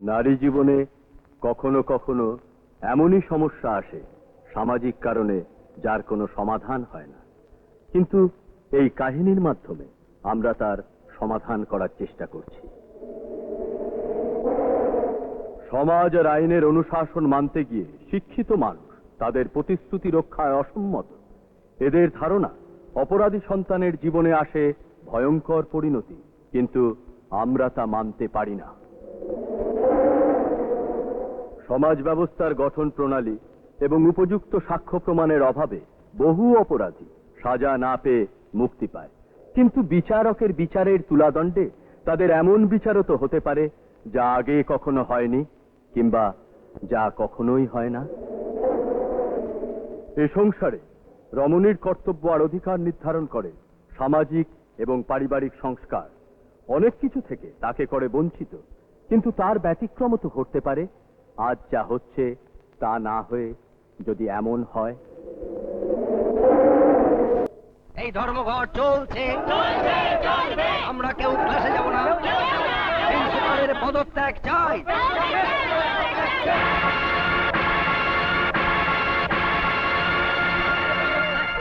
নারী জীবনে কখনো কখনো এমনই সমস্যা আসে সামাজিক কারণে যার কোনো সমাধান হয় না, কিন্তু এই কাহিনীর মাধ্যমে আমরা তার সমাধান করার চেষ্টা করছি। সমাজ আর আইনের অনুশাসন মানতে গিয়ে শিক্ষিত মানুষ তাদের প্রতিশ্রুতি রক্ষায় অসম্মত। এদের ধারণা অপরাধী সন্তানের জীবনে আসে ভয়ঙ্কর পরিণতি, কিন্তু আমরা তা মানতে পারি না। সমাজ ব্যবস্থার গঠন প্রণালী এবং উপযুক্ত সাক্ষ্য প্রমাণের অভাবে বহু অপরাধী সাজা না পেয়ে মুক্তি পায়, কিন্তু বিচারকের বিচারের তুলাদণ্ডে তাদের এমন বিচারও তো হতে পারে যা আগে কখনো হয়নি কিংবা যা কখনোই হয় না। এ সংসারে রমণীর কর্তব্য আর অধিকার নির্ধারণ করে সামাজিক এবং পারিবারিক সংস্কার। অনেক কিছু থেকে তাকে করে বঞ্চিত, কিন্তু তার ব্যতিক্রম তো ঘটতে পারে। আজ যা হচ্ছে তা না হয়ে যদি এমন হয়। এই ধর্মঘট চলছে, আমরা কেউ ক্লাসে যাব না, প্রিন্সিপালের পদত্যাগ চাই।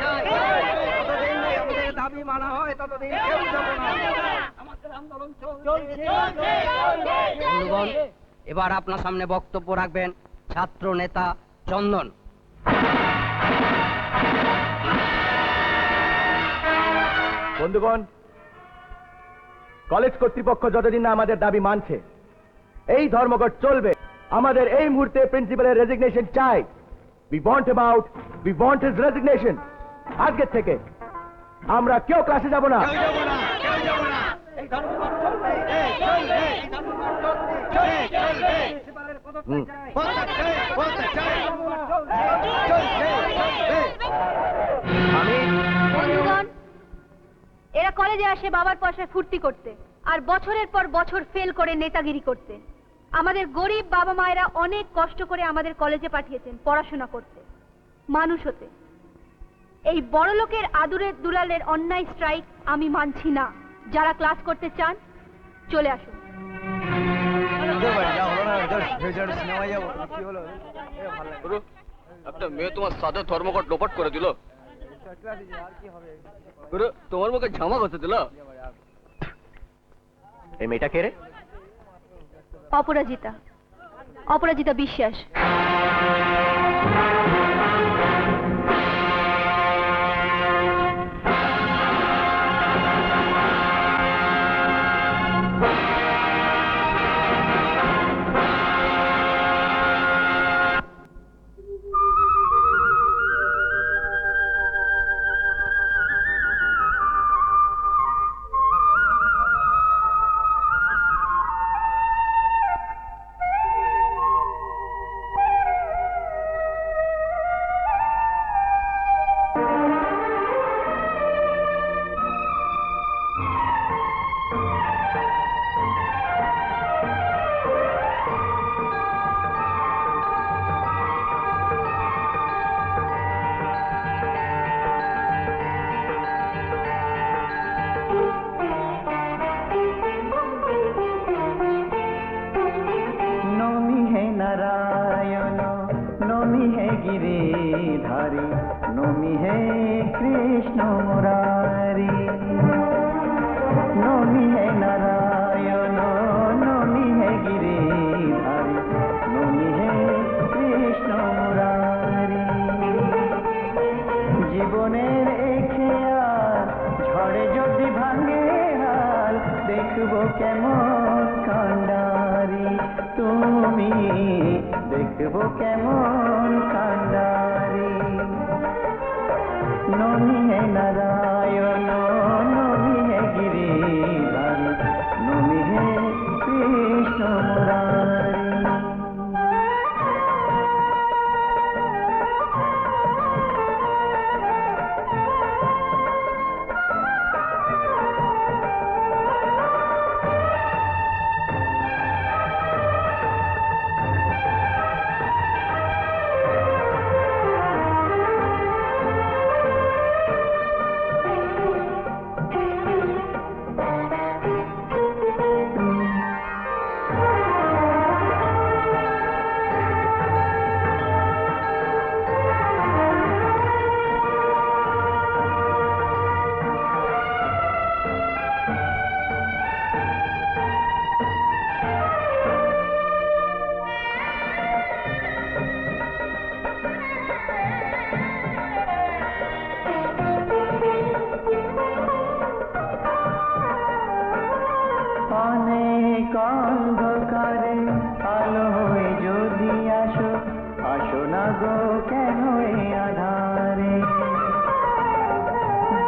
যতদিন আমাদের দাবি মানা হয় ততদিন কেউ যাব না। আমাদের আন্দোলন চলছে। বন্ধুগণ, এবার আপনার সামনে বক্তব্য রাখবেন ছাত্র নেতা চন্দন। বন্ধুগণ, কলেজ কর্তৃপক্ষ যতদিন না আমাদের দাবি মানছে এই ধর্মঘট চলবে। আমাদের এই মুহূর্তে প্রিন্সিপালের রেজিগনেশন চাই। We want his resignation. আজকের থেকে আমরা কেউ ক্লাসে যাব না। বন্ধুগণ, এরা কলেজে আসে বাবার পয়সায় ফুর্তি করতে আর বছরের পর বছর ফেল করে নেতাগিরি করতে। আমাদের গরিব বাবা মায়েরা অনেক কষ্ট করে আমাদের কলেজে পাঠিয়েছেন পড়াশোনা করতে, মানুষ হতে। এই বড় লোকের আদুরের দুলালের অন্যায় স্ট্রাইক আমি মানছি না। যারা ক্লাস করতে চান চলে আসুন। একটা মেয়ে তোমার সাদা ধর্মঘট লোপাট করে দিল, তোমার মুখে ঝামা ঘষে দিল। এই মেয়েটা কে রে? অপরাজিতা, অপরাজিতা বিশ্বাস। অন্ধকারে আলো হয়ে যদি আসো, আসো না গো কেন এ আধারে।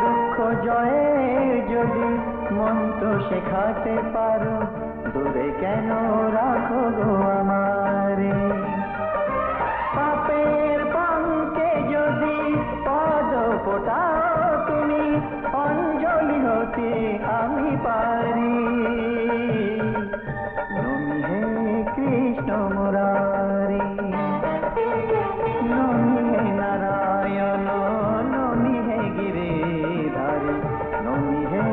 দুঃখ জয়ে যদি মন্ত্র শেখাতে পারো, দূরে কেন রাখো গো আমারে। পাপের পঙ্কে যদি পদ ফোটাও তুমি, অঞ্জলি হতে আমি পারি। নমি হে কৃষ্ণ মুরারি, নমি হে নারায়ণ, নমি হে গিরিধারী, নমি হে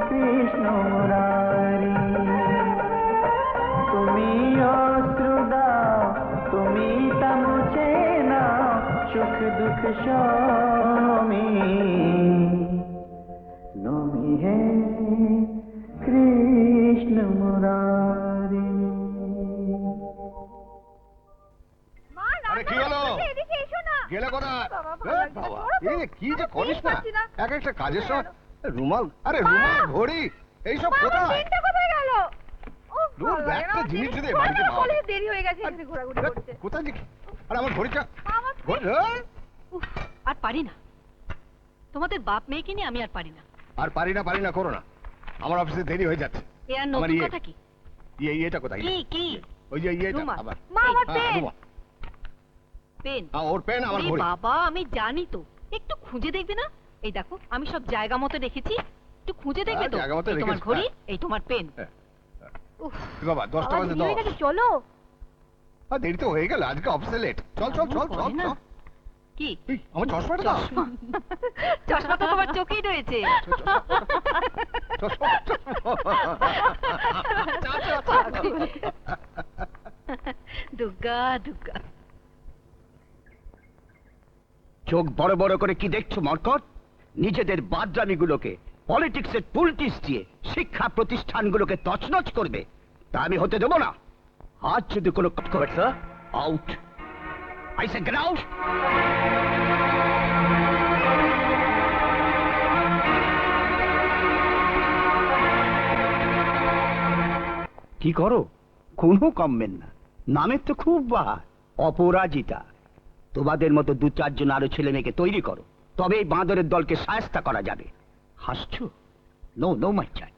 কৃষ্ণ মুরারি। তুমি অশ্রু দাও, তুমি তা মুছে নাও, সুখ দুঃখ স্বামী। নমি হে কৃষ্ণ মুরারি। মা, আরে কি হলো? রান্না এদিকে এসো না। গেলে কোথায়? বাবা, এ ভালো লাগছে না। বাবা, বড় এই কি যে বড় করিস না, পারছি না। এক একটা কাজের সময় রুমাল, আরে রুমাল, ঘড়ি, এইসব মা, আমার কোথায়? পেনটা কোথায় গেল? উফ, দূর, ভালো লাগে না, একটা আমার জিনিস পেন- যদি শোনো, বাড়িতে পাওয়া কলেজে যায়। দেরি হয়ে গেছে, এখানে ঘোরাঘুরি এ, করছে। কোথায় দেখি? আরে আমার ঘড়িটা, মা, আমার ঘড়ি, পেন- উফ, আর পারি না। তোমাদের বাপ মেয়েকে নিয়ে আমি আর পারি না। আর পারি না করো না, আমার অফিসে দেরি হয়ে যাচ্ছে। এ আর আমার নতুন ইয়ে। কথা কি? ইয়েটা কোথায়? কি কি? ওই যে ইয়েটা রুমাল। আবার। মা, আমার হ্যাঁ, পেন। রুমাল। পেন? হ্যাঁ, ওর পেন, আমার ওরে ঘড়ি। বাবা, আমি জানি তো। একটু খুঁজে দেখবে না? এই দেখো, আমি সব জায়গা মতো রেখেছি। একটু খুঁজে দেখবে হ্যাঁ, তো? জায়গা মতো এই তোমার রেখেছি, ঘড়ি, হ্যাঁ। এই তোমার পেন। হ্যাঁ। উফ, এ বাবা, 10টা বাবা, বাজে দেরি হয়ে 10। গেছে, চলো। দেরি তো হয়ে গেল, আজকে অফিসে লেট। চল চল চল চল করে না। চল। কি? এই, আমার চশমাটা দাও। চশমা? চশমা তো তোমার চোখেই রয়েছে। দুর্গা দুর্গা। চোখ বড় বড় করে কি দেখছো মরকট? নিজেদের বাদরামিগুলোকে পলিটিক্সের পুলটিস দিয়ে শিক্ষা প্রতিষ্ঠানগুলোকে তছনছ করবে, তা আমি হতে দেবো না। আজ যদি কোনো out, I say get out. কি করো? কোনো কমবেন না, নামের তো খুব বাহার, অপরাজিতা। তোমাদের মতো 2-4 জন আরো ছেলে মেয়েকে তৈরি করো, তবে এই বাঁদরের দলকে শায়েস্তা করা যাবে। হাসছো? নো নো মাই চাই।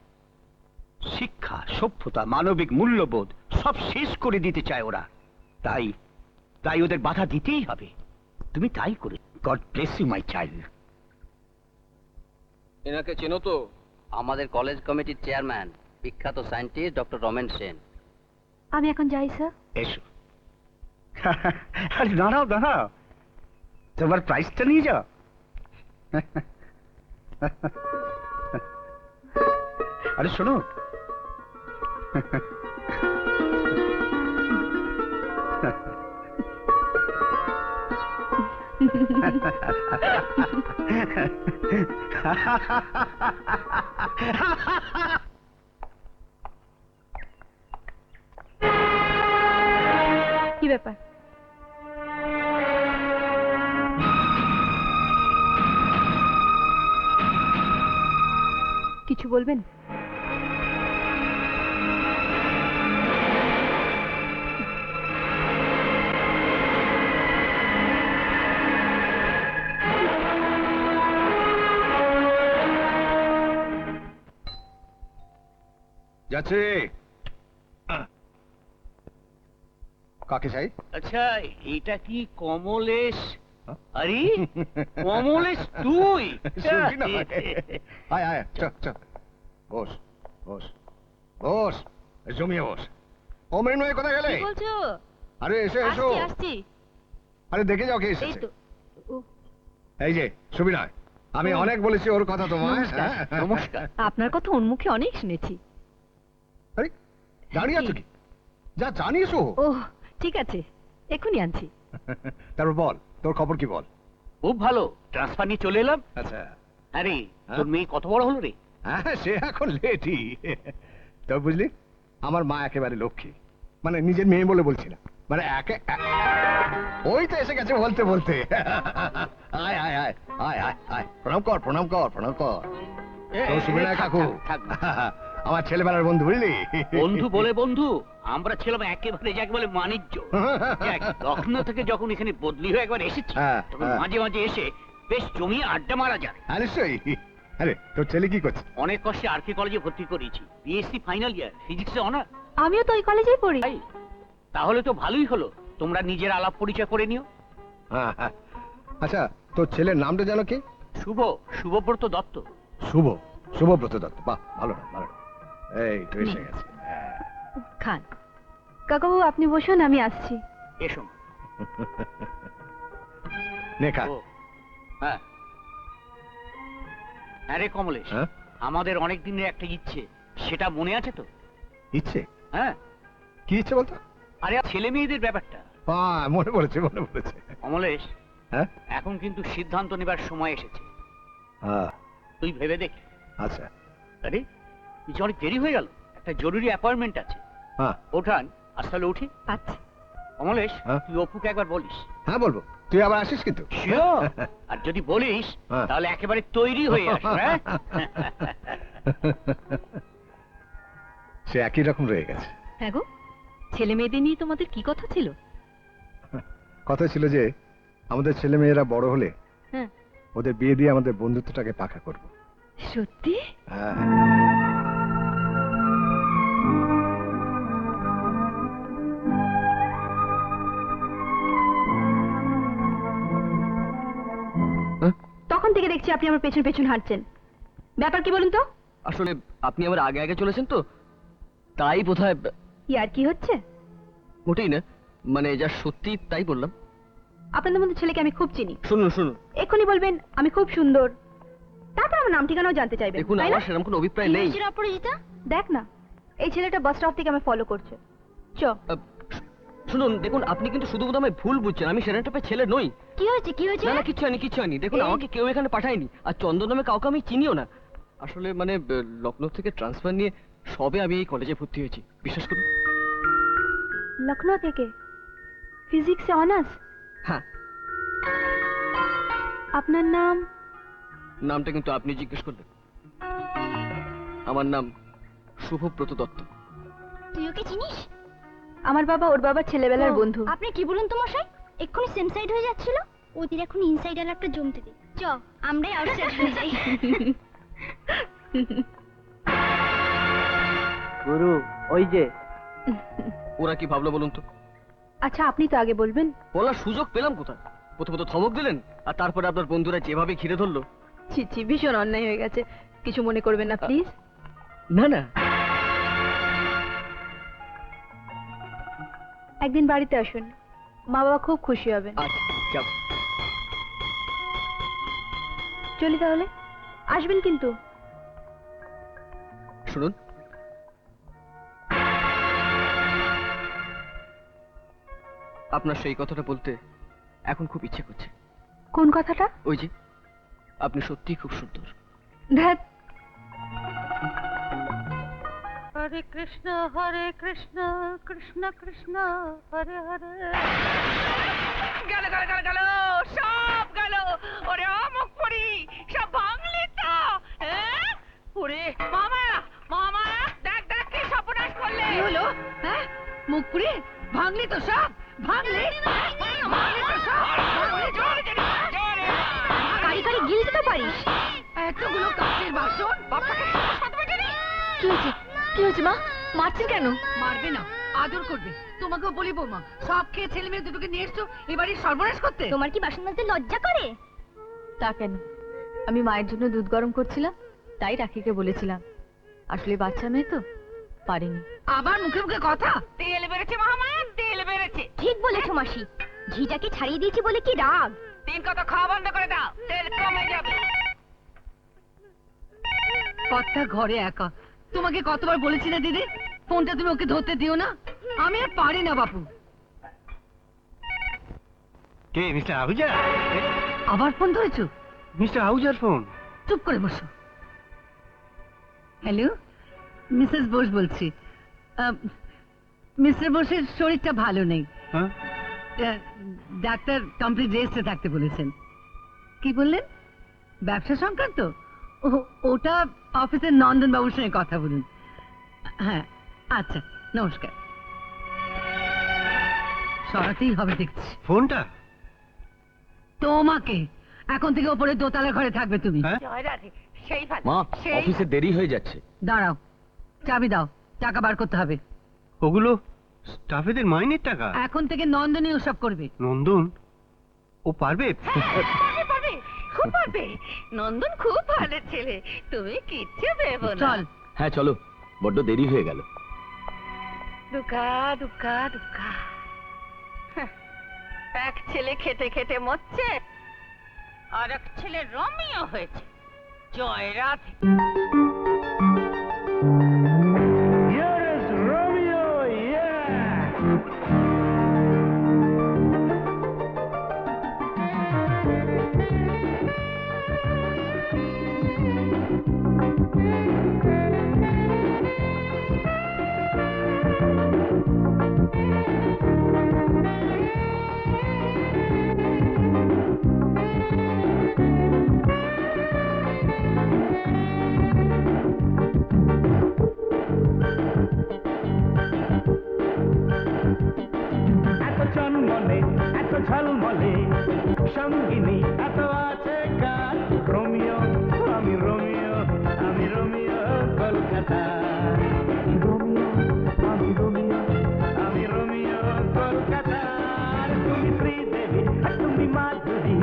শিক্ষা, সভ্যতা, মানবিক মূল্যবোধ সব শেষ করে দিতে চায় ওরা। তাই তাই ওদের বাধা দিতেই হবে। তুমি তাই করে। God bless you my child. এনাকে চেনো তো? আমাদের কলেজ কমিটির চেয়ারম্যান, বিখ্যাত সায়েন্টিস্ট ডক্টর রমেন সেন। আমি এখন যাই স্যার। এসো। আরে দাঁড়াও দাঁড়াও, তোমার প্রাইসটা নিয়ে যাও। আরে শোনো, কি ব্যাপার? কিছু বলবেন? যাচ্ছে। কাকে চাই? আচ্ছা, এটা কি কমলেশ? হ্যাঁ? আরে কমলেশ তুই? শুনবি না? আয় আয়, চ চ, বস বস বস, জমিয়ে বস। ও মৃন্ময়, কোথায় গেলে? কি বলছো? আরে এসো এসো। আসছি আসছি। আরে দেখে যাও কে এই এসেছে। তো। উফ, এই যে সুবিনয়, আমি অনেক বলেছি ওর কথা তোমায়। নমস্কার। হ্যাঁ? নমস্কার। আপনার কথা ওর মুখে অনেক শুনেছি। আরে দাঁড়িয়ে আছো কি? যা জানিয়েছো। ও ঠিক আছে, এক্ষুনি আনছি। তারপর বল, তোর খবর কি বল? খুব ভালো, ট্রান্সফার নিয়ে চলে এলাম। আচ্ছা, আরে হ্যাঁ? তোর মেয়ে কত বড় হলো রে? হ্যাঁ সে এখন লেটই। তো বুঝলি, আমার মা একেবারে লক্ষ্মী, মানে নিজের মেয়ে বলে বলছি না, মানে ওই তো এসে গেছে বলতে বলতে। আয় আয় আয় আয় আয় আয়, প্রণাম কর প্রণাম কর প্রণাম কর। তো সুবিনয় কাকু, থাক, থাক। আমার ছেলেবেলার বন্ধু বুঝলি বন্ধু বলে বন্ধু, আমরা ছিলাম একেবারে যাকে বলে বাণিজ্য। দেখ, লখনৌ থেকে যখন এখানে বদলি হয়ে একবার এসেছি, হ্যাঁ, তখন হ্যাঁ। মাঝে মাঝে এসে বেশ জমিয়ে আড্ডা মারা যায়। হ্যাঁ নিশ্চয়ই। আরে তোর ছেলে কি করছে? অনেক কষ্টে আরকে কলেজে ভর্তি করিয়েছি, বিএসসি ফাইনাল ইয়ার, ফিজিক্সে অনার। আমিও তো ওই কলেজেই পড়ি। তাহলে তো ভালোই হলো, তোমরা নিজের আলাপ পরিচয় করে নিও। হ্যাঁ হ্যাঁ। আচ্ছা তোর ছেলের নামটা জানো কি? শুভব্রত দত্ত। শুভব্রত দত্ত। বাহ, ভালো না, ভালো না। এই তো এসে গেছে। হ্যাঁ। খান। কাকাবাবু আপনি বসুন, আমি আসছি। এসো। নে খা। ও, হ্যাঁ। আরে কমলেশ, হ্যাঁ? আমাদের অনেক দিনের একটা ইচ্ছে, সেটা মনে আছে তো? ইচ্ছে? হ্যাঁ। কি ইচ্ছে বলতো? আরে ছেলে মেয়েদের ব্যাপারটা। মনে পড়েছে, মনে পড়েছে। কমলেশ, হ্যাঁ এখন কিন্তু সিদ্ধান্ত নেবার সময় এসেছে, হ্যাঁ। তুই ভেবে দেখ। আচ্ছা। আরে কিছু অনেক দেরি হয়ে গেল, একটা জরুরি অ্যাপয়েন্টমেন্ট আছে। হ্যাঁ ওঠান, আজ তাহলে উঠি। আচ্ছা। কমলেশ, হ্যাঁ? তুই অপুকে একবার বলিস। হ্যাঁ বলবো, তুই আবার আসিস কিন্তু। Sure! আর যদি বলিস হ্যাঁ। তাহলে একেবারে তৈরি হয়ে আসো। হ্যাঁ? সে একই রকম রয়ে গেছে। হ্যাঁ গো, ছেলে মেয়েদের নিয়ে তোমাদের কি কথা ছিল? কথা ছিল যে আমাদের ছেলে মেয়েরা বড় হলে হ্যাঁ। ওদের বিয়ে দিয়ে আমাদের বন্ধুত্বটাকে পাকা করব। সত্যি? হ্যাঁ। তখন থেকে দেখছি আপনি আমার পেছন পেছন হাঁটছেন, ব্যাপার কি বলুন তো? আসলে আপনি আমার আগে আগে চলেছেন তো, তাই বোধহয়। ইয়ার কি হচ্ছে? মোটেই না, মানে যা সত্যি তাই বললাম। আপনাদের মধ্যে ছেলেকে আমি খুব চিনি। শুনুন শুনুন, এক্ষুনি বলবেন আমি খুব সুন্দর, তারপর আমার নাম ঠিকানাও জানতে চাইবেন, দেখুন তাই না? আমার সেরকম কোনো অভিপ্রায় নেই। অপরাজিতা, দেখ না, এই ছেলেটা বাস স্টপ থেকে আমায় ফলো করছে। চ। শুনুন দেখুন, আপনি কিন্তু শুধু বোধ আমায় ভুল বুঝছেন, আমি সেরকম টাইপের ছেলে নই। কি হয়েছে, কি হয়েছে? না না, কিচ্ছু হয়নি, কিচ্ছু হয়নি। দেখুন এই- আমাকে কেউ এখানে পাঠায়নি, আর চন্দন নামে কাউকে আমি চিনিও না। আসলে মানে লখনৌ থেকে ট্রান্সফার নিয়ে সবে আমি এই কলেজে ভর্তি হয়েছি, বিশ্বাস করুন। লখনৌ থেকে ফিজিক্সে অনার্স? হ্যাঁ। আপনার নাম? নামটা কিন্তু আপনি জিজ্ঞেস করলেন। আমার নাম শুভব্রত দত্ত। তুই ওকে চিনিস? আমার বাবা ওর বাবার ছেলেবেলার বন্ধু। আপনি কি বলুন তো মশাই, এক্ষুনি সেম সাইড হয়ে যাচ্ছিল, ওদের এখন ইনসাইড একটা জমতে দিই। চ আমরাই আউটসাইড হয়ে যাই। গুরু, ওই যে। ওরা কি ভাবলো বলুন তো? আচ্ছা আপনি তো আগে বলবেন। বলার সুযোগ পেলাম কোথায়? প্রথমত ধমক দিলেন, আর তারপরে আপনার বন্ধুরা যেভাবে ঘিরে ধরলো। ছি ছি, ভীষণ অন্যায় হয়ে গেছে, কিছু মনে করবেন না প্লিজ। না না, একদিন বাড়িতে আসুন, মা বাবা খুব খুশি হবেন। আচ্ছা যাব। চলি তাহলে, আসবেন কিন্তু। শুনুন, আপনার সেই কথাটা বলতে এখন খুব ইচ্ছে করছে। কোন কথাটা? ওই যে, আপনি সত্যিই খুব সুন্দর। ধ্যাৎ। হরে কৃষ্ণ কৃষ্ণ কৃষ্ণ হরে হরে। গেল গেল গেল গেল, সব গেল। ওরে অমুক পড়ি, সব ভাঙলি তো? হ্যাঁ? ওরে মামা, মামা, দেখ দেখ কি সর্বনাশ করলে। কি হলো? হ্যাঁ? মুখ পুড়ি ভাঙলি তো সব? ভাঙলি? ভাঙলি তো সব? ভাঙলি, জোরে জোরে, জোরে। কারি কারি গিলতে তো পারিস। এতগুলো কাচের বাসন, বাপ্পাকে সাথে বেটে নে। কি হয়েছে, কি হয়েছে মা? মারছেন কেন? মারবে না, আদর করবে। তোমাকেও বলি বৌমা, সব খেয়ে ছেলে মেয়ে দুটোকে নিয়ে এসছো এবারে সর্বনাশ করতে। তোমার কি বাসন মাজতে লজ্জা করে? তা কেন? আমি মায়ের জন্য দুধ গরম করছিলাম, তাই রাখিকে বলেছিলাম। আসলে বাচ্চা মেয়ে তো, পারিনি। আবার মুখে মুখে কথা। তেল বেড়েছে মহামায়া, তেল বেড়েছে। ঠিক বলেছো মাসি, ঝিটাকে ছাড়িয়ে দিয়েছি বলে কি রাগ। তিন কথা খাওয়া বন্ধ করে দাও, তেল কমে যাবে। কর্তা ঘরে একা, তোমাকে কতবার বলেছি না দিদি, ফোনটা তুমি ওকে ধরতে দিও না। আমি আর পারি না বাপু। কে মিস্টার আহুজা? আবার ফোন ধরেছো? মিস্টার আহুজার ফোন। চুপ করে বসো। হ্যালো, মিসেস বোস বলছি। মিস্টার বোসের শরীরটা ভালো নেই, হ্যাঁ? ডাক্তার কমপ্লিট রেস্টে থাকতে বলেছেন। কি বললেন? ব্যবসা সংক্রান্ত? ওটা অফিসের নন্দন বাবুর সঙ্গে কথা বলুন। হ্যাঁ আচ্ছা নমস্কার সরাতেই হবে দেখছি ফোনটা তোমাকে এখন থেকে ওপরে দোতলা ঘরে থাকবে তুমি জয় রাধে সেই ভালো মা সেই অফিসে দেরি হয়ে যাচ্ছে। দাঁড়াও চাবি দাও টাকা বার করতে হবে ওগুলো স্টাফেদের মাইনের টাকা। এখন থেকে নন্দনী ওসব করবে নন্দন ও পারবে? হ্যাঁ, পারবে খুব পারবে নন্দন খুব ভালো ছেলে তুমি কিচ্ছু ভেবো না চল হ্যাঁ চলো, বড্ড দেরি হয়ে গেল। দুকা দুকা দুকা এক ছেলে খেতে খেতে মরছে আর এক ছেলে রমিও হয়েছে জয় রাধে এত জন্মলে এত ঝলমলে সঙ্গিনী এত আছে কার রোমিও আমি রোমিও আমি রোমিও কলকাতা রোমিও আমি রোমিও আমি রোমিও কলকাতার তুমি শ্রীদেবী আর তুমি মাধুরী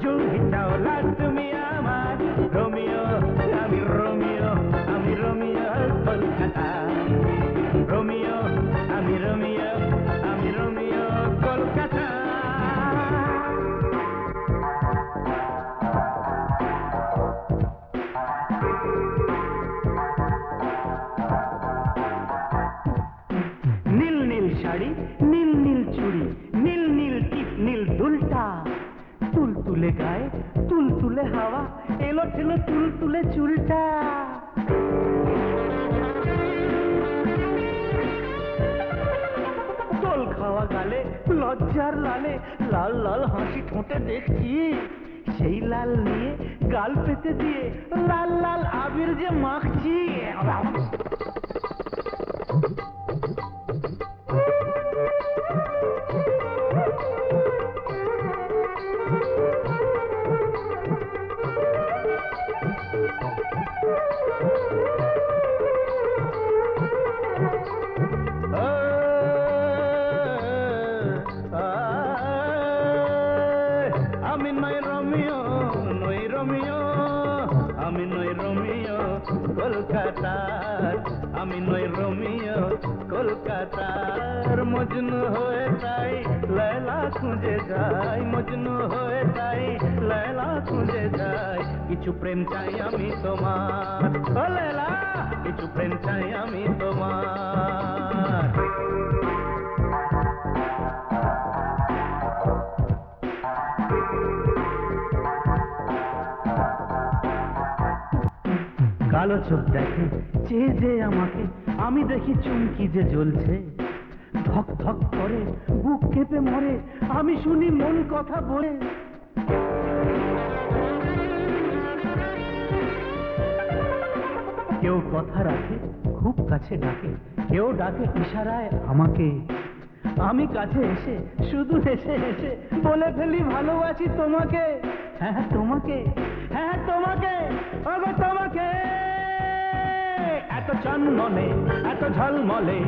জুহি চাওলা তুমি আমার রোমিও আমি রোমিও আমি রোমিও কলকাতা রোমিও আমি রোমিও আমি রোমিও কলকাতা নীল নীল শাড়ি নীল নীল চুড়ি নীল নীল টিপ নীল দুলটা তুল তুলে গায়ে তুল তুলে হাওয়া এলো ছিল তুল তুলে চুলটা তোল খাওয়া গালে লজ্জার লালে লাল লাল হাসি ঠোঁটে দেখছি সেই লাল নিয়ে গাল পেতে দিয়ে লাল লাল আবির যে মাখছি আমি নই রোমিও নই রোমিও আমি নই রোমিও কলকাতার আমি নই রোমিও কলকাতার মজনু হয়ে তাই লায়লা খুঁজে যাই মজনু হয়ে তাই লায়লা খুঁজে যাই কিছু প্রেম চাই আমি তোমার ও লায়লা কিছু প্রেম চাই আমি তোমার কালো চোখ দেখে চেয়ে যে আমাকে আমি দেখি চুমকি যে জ্বলছে ধক ধক করে বুক কেঁপে মরে আমি শুনি মন কথা বলে কেউ কথা রাখে খুব কাছে ডাকে কেউ ডাকে ইশারায় আমাকে আমি কাছে এসে শুধু হেসে হেসে বলে ফেলি ভালোবাসি তোমাকে হ্যাঁ তোমাকে হ্যাঁ তোমাকে ওগো তোমাকে এত চন্মনে এত ঝলমলে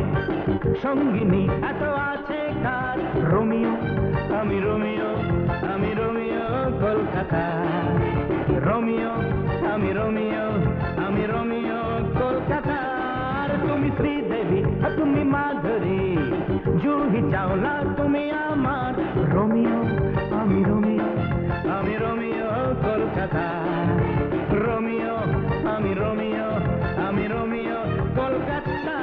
সঙ্গিনী এত আছে কার রোমিও আমি রোমিও আমি রোমিও কলকাতা রোমিও আমি রোমিও আমি রোমিও কলকাতার তুমি শ্রীদেবী আর তুমি মাধুরী জুহি চাওলা তুমি আমার রোমিও আমি রোমিও আমি রোমিও কলকাতা রোমিও আমি রোমিও আমি রোমিও কলকাতা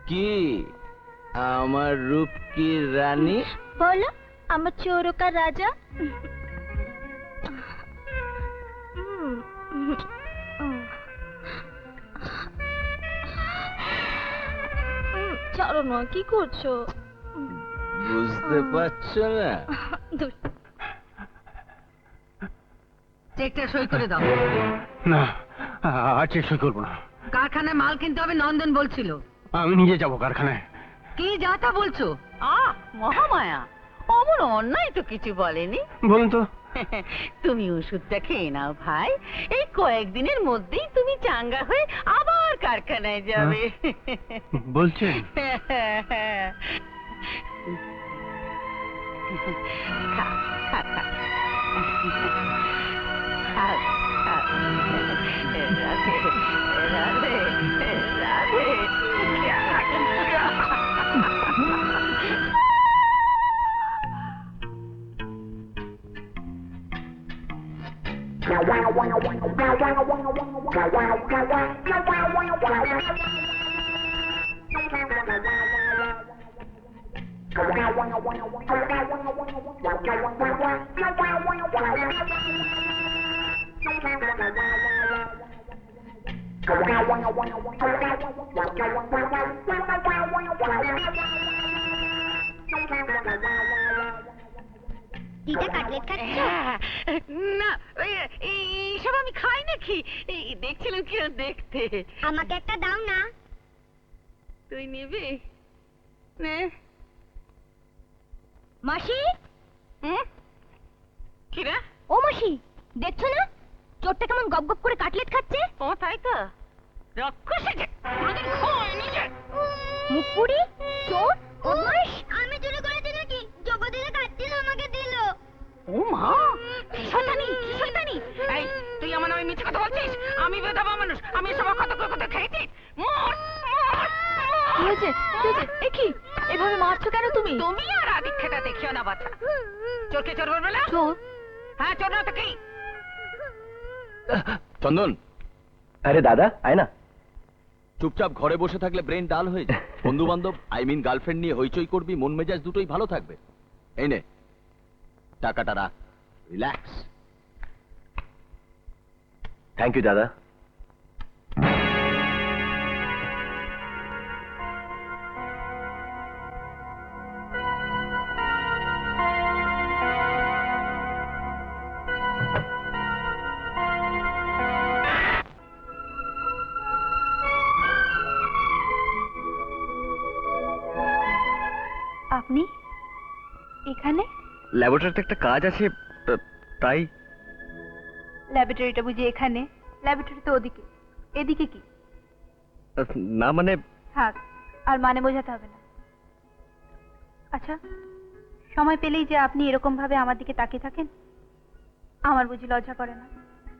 কি আমার রূপ কি রানী? বলো আমার চোরকা রাজা ছাড়ো না, কি করছো? বুঝতে পারছো না? ধুর। চেকটা সই করে দাও। না আজকে সই করবো না, কারখানায় মাল কিনতে হবে নন্দন বলছিল। আমি নিজে যাবো কারখানায়। কি যা তা বলছো? মহামায়া অমন অন্যায় তো কিছু বলেনি। বলুন তো। তুমি ওষুধটা খেয়ে নাও ভাই, এই কয়েকদিনের মধ্যেই তুমি চাঙ্গা হয়ে আবার কারখানায় যাবে। বলছেন? খা, খা, খা। খাও, খাও। রাধে, রাধে, রাধে। দিদা কাটলেট খাচ্ছ? না, এইসব আমি খাই নাকি? দেখছিলাম কি দেখতে। আমাকে একটা দাও না। তুই নিবি? নে। মাসি, কিরা? ও মাসি, দেখছো না চোরটা কেমন গপ গপ করে কাটলেট খাচ্ছে? ও তাই তো, রক্ষসে যে কোনোদিন খায়নি যে। মুখপুরি চোর বদমাশ। আমি চুরি করেছি নাকি? জগদিনে কাটছিল আমাকে দিল। ও মা, কি শয়তানি, কি শয়তানি! এই, তুই আমার নামে মিথ্যে কথা বলছিস? আমি বেধবা মানুষ, আমি এসব কত কথা খেয়েছি। মর, মর, কি হয়েছে? এ কি এভাবে মারছো কেন তুমি? তুমি আর আদিক্ষেটা দেখিও না বাচ্চা। চোরকে চোর বলবে না? চোর? হ্যাঁ, চোর না তো কি? চন্দন, আরে দাদা আয় না। চুপচাপ ঘরে বসে থাকলে ব্রেন ডাল হয়ে যায়। বন্ধু বান্ধব গার্লফ্রেন্ড নিয়ে হইচই করবি, মন মেজাজ দুটোই ভালো থাকবে। এই নে টাকাটা রাখ, রিল্যাক্স। থ্যাংক ইউ দাদা। আপনি এখানে? ল্যাবরেটরিতে একটা কাজ আছে, তাই। ল্যাবরেটরিটা বুঝি এখানে? ল্যাবরেটরি তো ওদিকে, এদিকে কি? না মানে থাক, আর মানে বোঝাতে হবে না। আচ্ছা, সময় পেলেই যে আপনি এরকম ভাবে আমার দিকে তাকিয়ে থাকেন, আমার বুঝি লজ্জা করে না?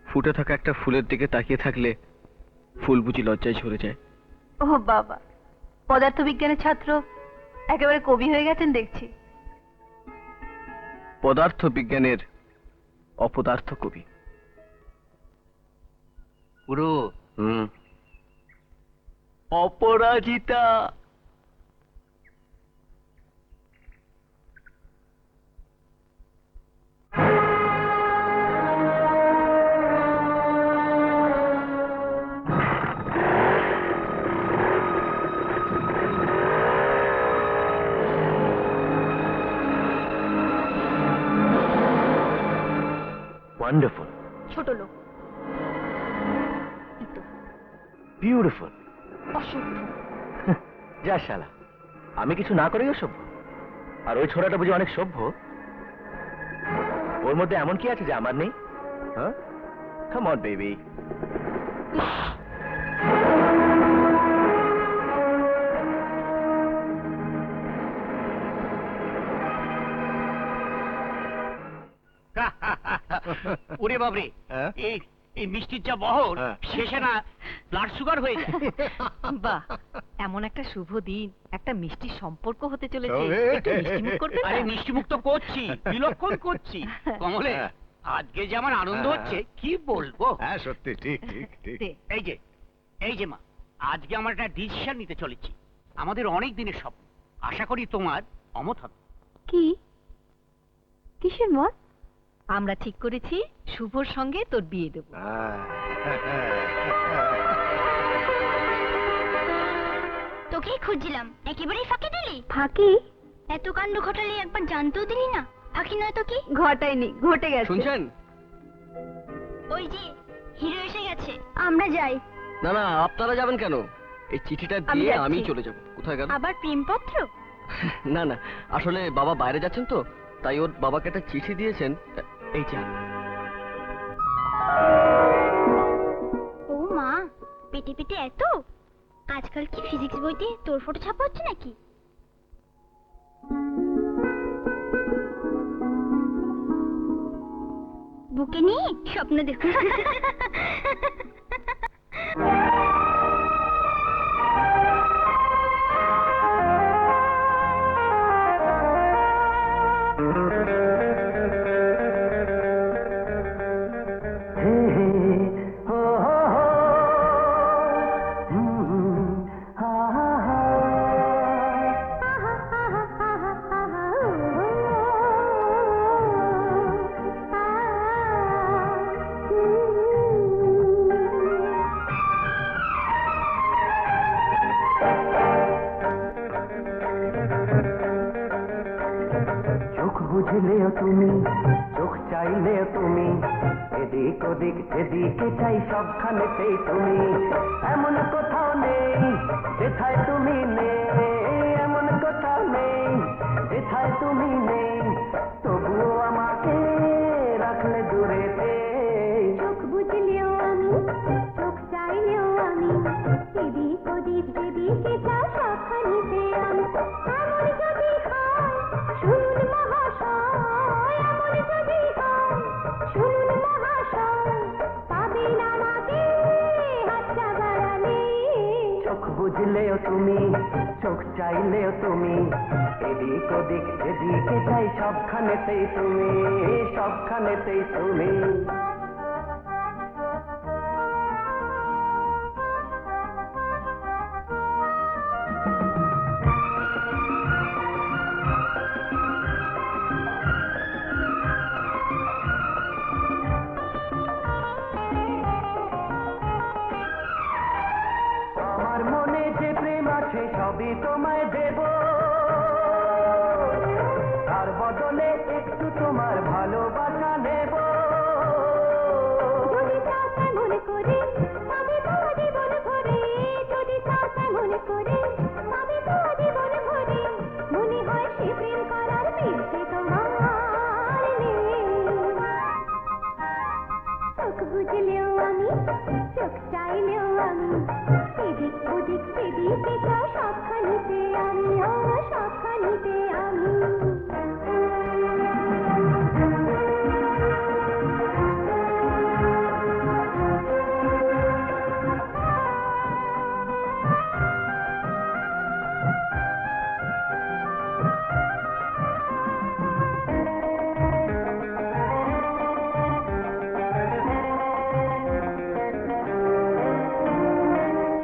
ফুটে থাকা একটা ফুলের দিকে তাকিয়ে থাকলে ফুল বুঝি লজ্জায় ঝরে যায়। ও বাবা, পদার্থবিজ্ঞানের ছাত্র একেবারে কবি হয়ে গেছেন দেখছি। পদার্থ বিজ্ঞানের অপদার্থ কবি। পুরো অপরাজিতা। ওয়ান্ডারফুল। ছোট লোক, বিউটিফুল। অসভ্য। যা শালা, আমি কিছু না করেই অসভ্য, আর ওই ছোড়াটা বুঝি অনেক সভ্য। ওর মধ্যে এমন কি আছে যে আমার নেই? হ্যাঁ, কাম অন বেবি। ওরে বাবরে, এই এই মিষ্টির যা বহর, শেষে না ব্লাড সুগার হয়ে যায়। বাহ, এমন একটা শুভ দিন, একটা মিষ্টি সম্পর্ক হতে চলেছে। তবে। একটু মিষ্টিমুখ করবে না? আরে মিষ্টি মুখ তো করছি, বিলক্ষণ করছি। কমলে, আজকে যে আমার আনন্দ হচ্ছে কি বলবো। হ্যাঁ সত্যি, ঠিক ঠিক ঠিক। দে। এই যে মা, আজকে আমরা একটা ডিসিশন নিতে চলেছি। আমাদের অনেক দিনের স্বপ্ন, আশা করি তোমার অমত হবে। কি? কিসের মত? আমরা ঠিক করেছি শুভর সঙ্গে তোর বিয়ে দেবো। তোকে তোকেই খুঁজছিলাম, একেবারেই ফাঁকি দিলি। ফাঁকি এত কাণ্ড ঘটালি, একবার জানতেও দিলি না। ফাঁকি নয় তো কি? ঘটায়নি, ঘটে গেছে। শুনছেন? ওই যে হিরো এসে গেছে, আমরা যাই। না না, আপনারা যাবেন কেন? এই চিঠিটা আমি দিয়ে যাচ্ছি। আমি চলে যাব। কোথায় গেল? আবার প্রেমপত্র? না না, আসলে বাবা বাইরে যাচ্ছেন তো, তাই ওর বাবাকে একটা চিঠি দিয়েছেন। এই যে। ও মা, পেটে পেটে এত! আজকাল কি ফিজিক্স বইতে তোর ফটো ছাপা হচ্ছে নাকি? বুকে নিয়ে স্বপ্ন দেখো। চোখ বুঝলেও তুমি, চোখ চাইলেও তুমি, এদিক ওদিক যেদিকে চাই সবখানেতেই তুমি। এমন কোথাও নেই যেথায় তুমি নেই, এমন কোথাও নেই যেথায় তুমি নেই, তবুও আমাকে রাখলে দূরেতে। চোখ বুঝলেও আমি, চোখ চাইলেও আমি, এদিক ওদিক যেদিকে চাও সবখানিতে আমি। এমন যদি হয় শুনুন মহাশয়, এমন যদি হয় শুনুন মহাশয়, পাবেন আমাকে হাতটা বাড়ালে। চোখ বুঝলেও তুমি, চোখ চাইলেও তুমি, এদিক ওদিক যেদিকে চাই সবখানেতেই তুমি, সবখানেতেই তুমি। আমার মনে যে প্রেম আছে সবই তোমায় দেব, তার বদলে একটু তোমার ভালোবাসা নেব। যদি চাও তেমন করে পাবে তো জীবন ভরে, যদি চাও তেমন করে পাবে তো জীবন ভরে। মনে হয় সে প্রেম করার মিথ্যে তোমার নেই। চোখ বুঝলেও আমি, চোখ চাইলেও আমি, এদিক ওদিক যেদিকে চাও সবখানিতে আমি, ও সবখানিতে আমি।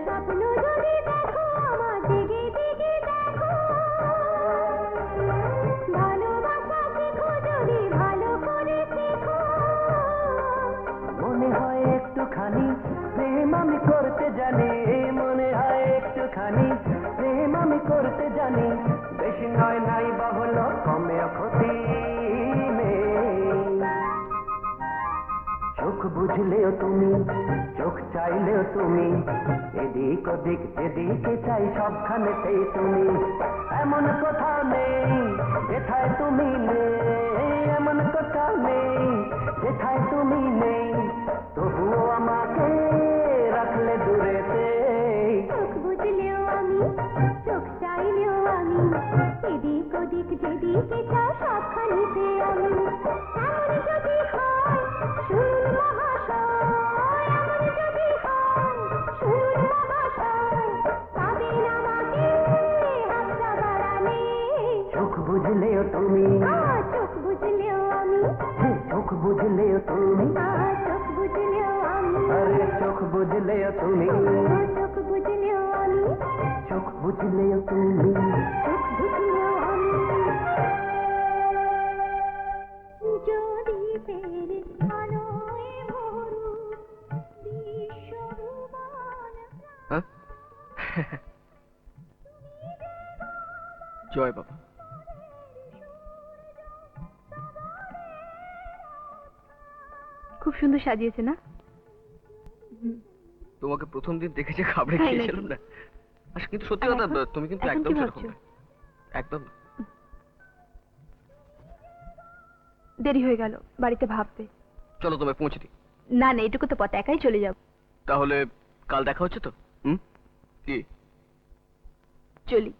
স্বপ্ন যদি দেখো আমার দিকে দিকে দেখো, ভালোবাসা শেখো যদি ভালো করে শেখো। মনে হয় একটুখানি প্রেম আমি করতে জানি, মনে হয় একটুখানি প্রেম আমি করতে জানি। বেশি নয় নাই বা হলো কমেও ক্ষতি নেই। চোখ বুঝলেও তুমি, চোখ চাইলেও তুমি, এদিক ওদিক যেদিকে চাই সবখানেতেই তুমি। এমন কোথাও নেই যেথায় তুমি নেই, এমন কোথাও নেই যেথায় তুমি নেই, তবুও আমাকে রাখলে দূরেতে। চোখ বুঝলেও আমি, চোখ চাইলেও আমি, এদিক ওদিক যেদিকে চাও সবখানিতে আমি। এমন যদি হয় শুনুন মহাশয়, এমন যদি হয় শুনুন মহাশয়, পাবেন আমাকে হাতটা বাড়ালে। চোখ বুঝলেও তুমি, চোখ বুঝলেও আমি, চোখ বুঝলেও তুমি, চোখ বুঝলেও আমি, আরে চোখ বুঝলেও তুমি, চোখ বুঝলেও আমি, চোখ বুঝলেও তুমি। চোখ বুঝলেও আমি। যদি পেরে আলোয় ভরু বিশ্বরূপান হ্যাঁ? জয় বাবা। খুব সুন্দর সাজিয়েছে না? তোমাকে প্রথম দিন দেখে যে খাবড়ে তাই নাকি? গিয়েছিলাম না, আচ্ছা কিন্তু সত্যি আর কথা, এখন? তুমি কিন্তু এখন একদম কি সেরকম ভাবছো? না। একদম না। দেরি হয়ে গেল, বাড়িতে ভাববে। চলো তোমায় পৌঁছে দিই। না না, এটুকু তো পথ, একাই চলে যাব। তাহলে কাল দেখা হচ্ছে তো? কি? চলি।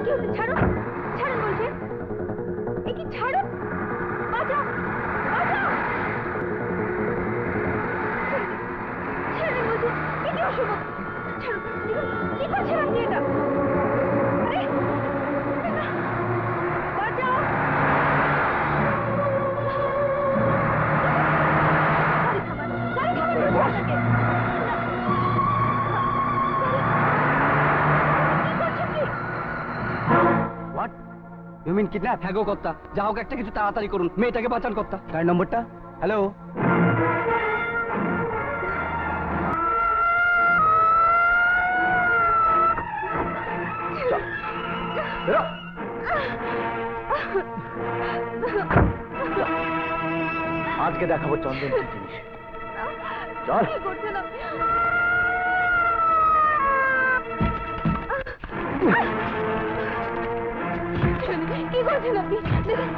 কি হচ্ছে? ছাড়ুন, ছাড়ুন বলছে। এ কি, ছাড়ুন, বাঁচাও, বাঁচাও। ছেড়ে দিন বলছি, এ কি অসম্ভব। ছাড়ুন, কি করছেন আপনি এটা? আরে, না, বাঁচাও। গাড়ি থামান, গাড়ি থামান বলছি আপনাকে। কি করছেন কি? What you mean kidnap? হ্যাঁ গো কর্তা, যা হোক একটা কিছু তাড়াতাড়ি করুন, মেয়েটাকে বাঁচান কর্তা। কার নম্বরটা? হ্যালো, আজকে দেখাবো চন্দন কি জিনিস। চল। কি করছেন আপনি? কি করছেন আপনি? দেখুন।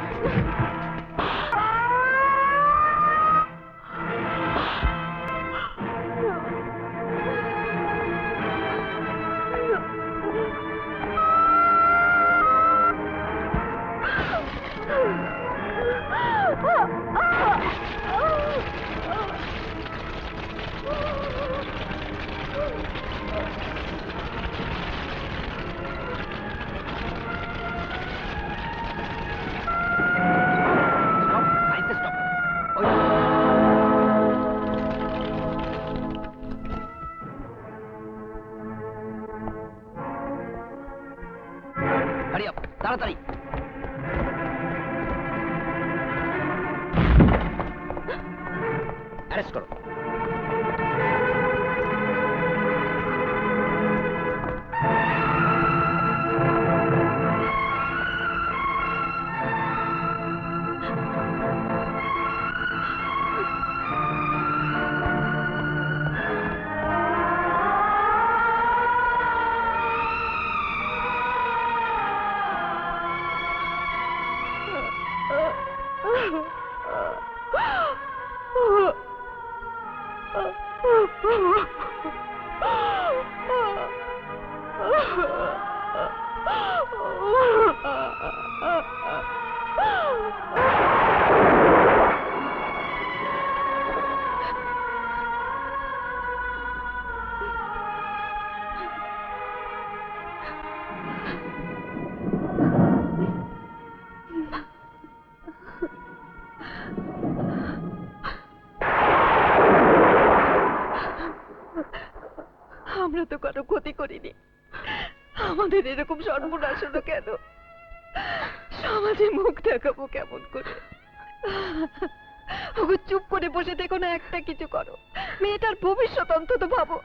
Hurry up, তাড়াতাড়ি। অ্যারেস্ট করো। আমরা তো কারো ক্ষতি করিনি, আমাদের এরকম সর্বনাশ হলো কেন? সমাজে মুখ দেখাবো কেমন করে? ওগো, চুপ করে বসে দেখো না, একটা কিছু করো, মেয়েটার ভবিষ্যৎ অন্তত ভাবো।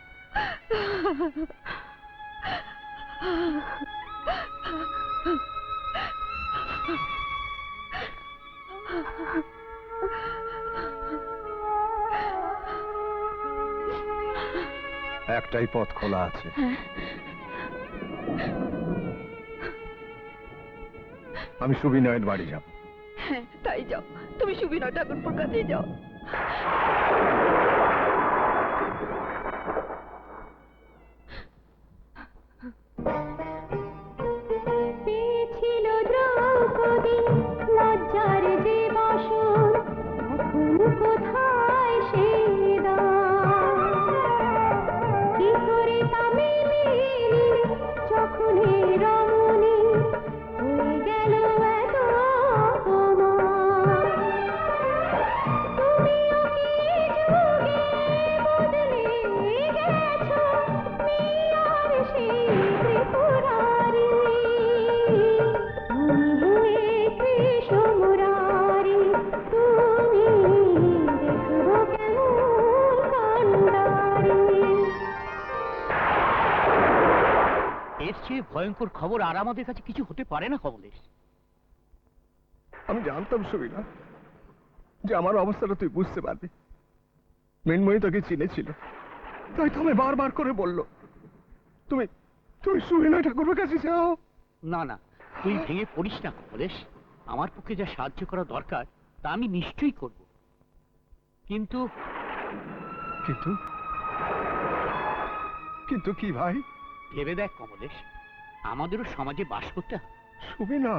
একটাই পথ খোলা আছে। আমি সুবিনয়ের বাড়ি যাব। হ্যাঁ, তাই যাও, তুমি সুবিনয় ঠাকুরপুর কাছেই যাও। পেয়েছিল দ্রৌপদী লজ্জার যে বাসর, এখন কোথায় সে দান? কি করে তা মেলে যখন এ রমণী হয়ে গেল এত অপমান? তুমিও কি যুগে এর চেয়ে ভয়ঙ্কর খবর আর আমাদের কাছে কিছু হতে পারে না কমলেশ। আমি জানতাম সুবিনা যে আমার অবস্থাটা তুই বুঝতে পারবি। মৃন্ময়ী তোকে চিনেছিল, তাই তো আমি বারবার করে বলল তুমি তুমি সুবিনা ঠাকুরের কাছে যাও। না না, তুই ভেঙে পড়িস না কমলেশ। আমার পক্ষে যা সাহায্য করা দরকার তা আমি নিশ্চয়ই করব, কিন্তু কিন্তু কিন্তু কি ভাই? ভেবে দেখ কমলেশ, আমাদেরও সমাজে বাস করতে হয়। সুবিনা,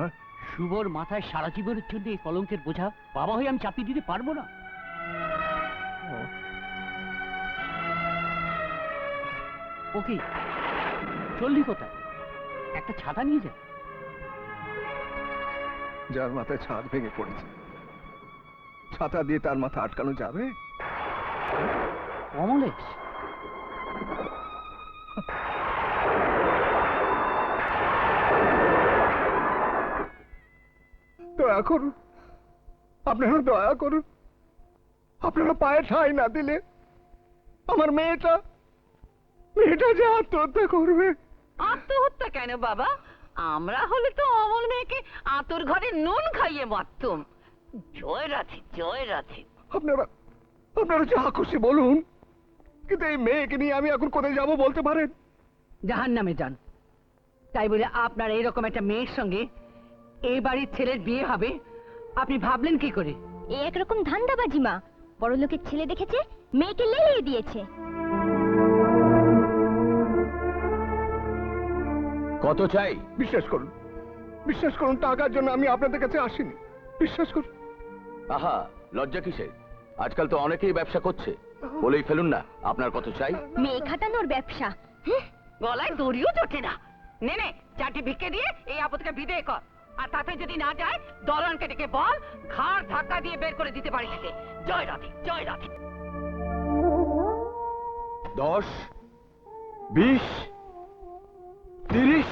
শুভর মাথায় সারা জীবনের জন্য এই কলঙ্কের বোঝা বাবা হয়ে আমি চাপিয়ে দিতে পারবো না। ওকে, চললি কোথায়? একটা ছাতা নিয়ে যা। যার মাথায় ছাদ ভেঙে পড়েছে, ছাতা দিয়ে তার মাথা আটকানো যাবে? কমলেশ, দয়া করুন, আপনারা দয়া করুন। আপনারা পায়ে ঠাঁই না দিলে আমার মেয়েটা যে আত্মহত্যা করবে। আত্মহত্যা কেন বাবা? আমরা হলে তো অমল মেয়েকে আতর ঘরে নুন খাইয়ে মারতুম। জয় রাধে, জয় রাধে। আপনারা যা খুশি বলুন, কিন্তু এই মেয়েকে নিয়ে আমি এখন কোথায় যাব বলতে পারেন? জাহান্নামে যান। তাই বলে আপনার এইরকম একটা মেয়ের সঙ্গে এই বাড়ির ছেলের বিয়ে হবে, আপনি ভাবলেন কি করে? এ একরকম ধান্দাবাজি মা। বড় লোকের ছেলে দেখেছে, মেয়েকে লেলিয়ে দিয়েছে। কত চাই? বিশ্বাস করুন, টাকার জন্য আমি আপনাদের কাছে আসিনি। বিশ্বাস করুন। আহা, লজ্জা কিসের? আজকাল তো অনেকেই ব্যবসা করছে, বলেই ফেলুন না আপনার কত চাই। মেয়ে খাটানোর ব্যবসা। গলায় দড়িও জোটে না। নে নে, চারটি ভিক্ষে দিয়ে এই আপদকে বিদেয় কর। আর তাতে যদি না যায়, দলনকে ডেকে বল ঘাড় ধাক্কা দিয়ে বের করে দিতে পারি থেকে। জয় রাধে, জয় রাধে। 10, 20, 30।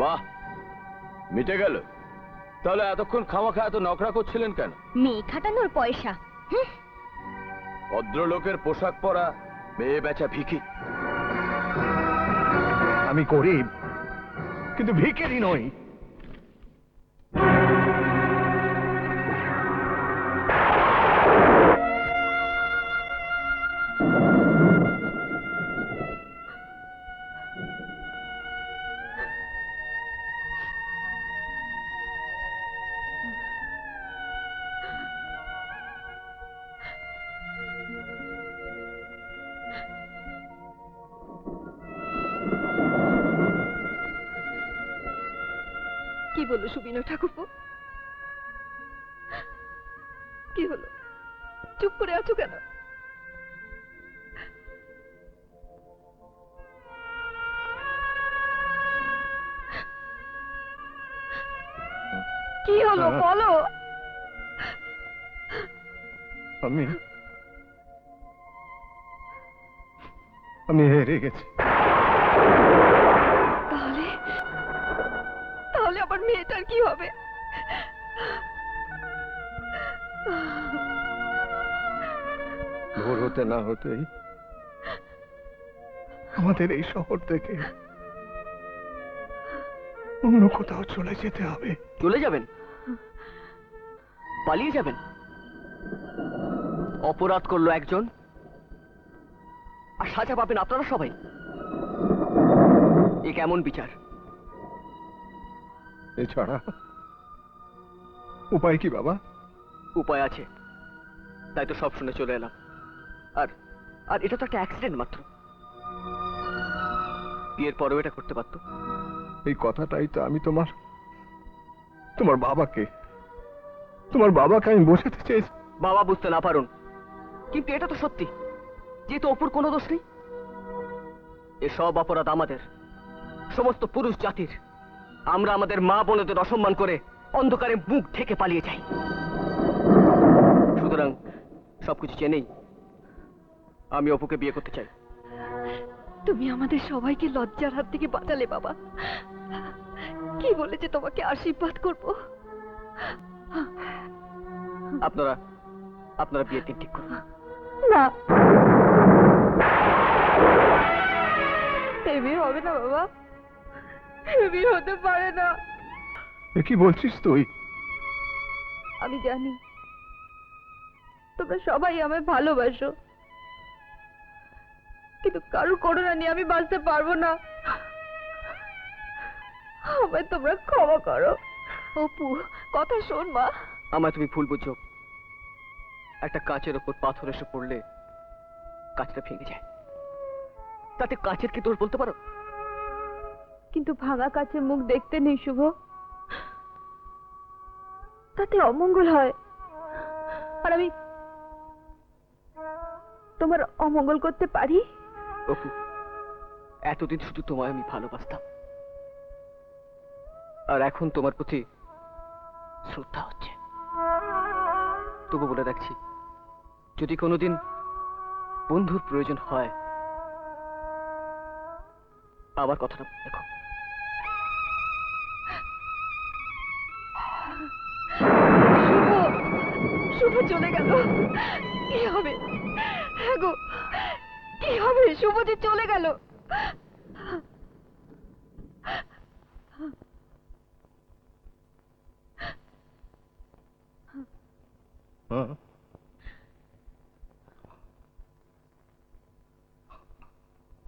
বাহ, মিটে গেল। তাহলে এতক্ষণ খামাখা এত নকরা করছিলেন কেন? মেয়ে খাটানোর পয়সা। ভদ্রলোকের পোশাক পরা, মেয়ে বেচা ভিখি। আমি গরিব, কিন্তু ভিখারি নই। কি বললো সুবিনয় ঠাকুরপো? কি হলো? চুপ করে আছো কেন? কি হলো বলো? আমি হেরে গেছি। তাহলে আমার মেয়েটার কি হবে? ভোর হতে না হতেই আমাদের এই শহর থেকে অন্য কোথাও চলে যেতে হবে। চলে যাবেন? পালিয়ে যাবেন? অপরাধ করলো একজন, আর সাজা পাবেন আপনারা সবাই। এ কেমন বিচার? এছাড়া উপায় কি বাবা? উপায় আছে, তাই তো সব শুনে চলে এলাম। আর আর এটা তো একটা অ্যাক্সিডেন্ট মাত্র। বিয়ের পরেও এটা করতে পারতো। এই কথাটাই তো আমি তোমার বাবাকে আমি বোঝাতে চেয়েছি। বাবা বুঝতে না পারুন, কিন্তু এটা তো সত্যি, যেহেতু অপুর কোনো দোষ নেই। এসব অপরাধ আমাদের, সমস্ত পুরুষ জাতির। আমরা আমাদের মা বোনদের অসম্মান করে অন্ধকারে মুখ ঢেকে পালিয়ে যাই। সুতরাং সবকিছু জেনেই আমি অপুকে বিয়ে করতে চাই। তুমি আমাদের সবাইকে লজ্জার হাত থেকে বাঁচালে বাবা। কি বলেছে তোমাকে আশীর্বাদ করব? আপনারা আপনারা বিয়ের দিন ঠিক করুন। না, এই বিয়ে হবে না বাবা, এই বিয়ে হতে পারে না। এ কি বলছিস তুই? আমি জানি তোমরা সবাই আমায় ভালোবাসো, কিন্তু কারোর করোনা নিয়ে আমি বাঁচতে পারবো না। আমায় তোমরা ক্ষমা করো। অপু, কথা শোন মা। আমায় তুমি ভুল বুঝছো। একটা কাচের ওপর পাথর এসে পড়লে কাচটা ভেঙে যায়, তাতে কাচের কি দোষ বলতে পারো? কিন্তু ভাঙা কাচের মুখ দেখতে নেই শুভ, তাতে অমঙ্গল হয়। আর আমি তোমার অমঙ্গল করতে পারি? অপু, এতদিন শুধু তোমায় আমি ভালোবাসতাম, আর এখন তোমার প্রতি শ্রদ্ধা হচ্ছে। তবু বলে রাখছি, যদি কোনোদিন বন্ধুর প্রয়োজন হয় আমার কথাটা দেখো। শুভ, শুভ চলে গেল। কি হবে? হ্যাঁ গো, কি হবে? শুভ যে চলে গেল।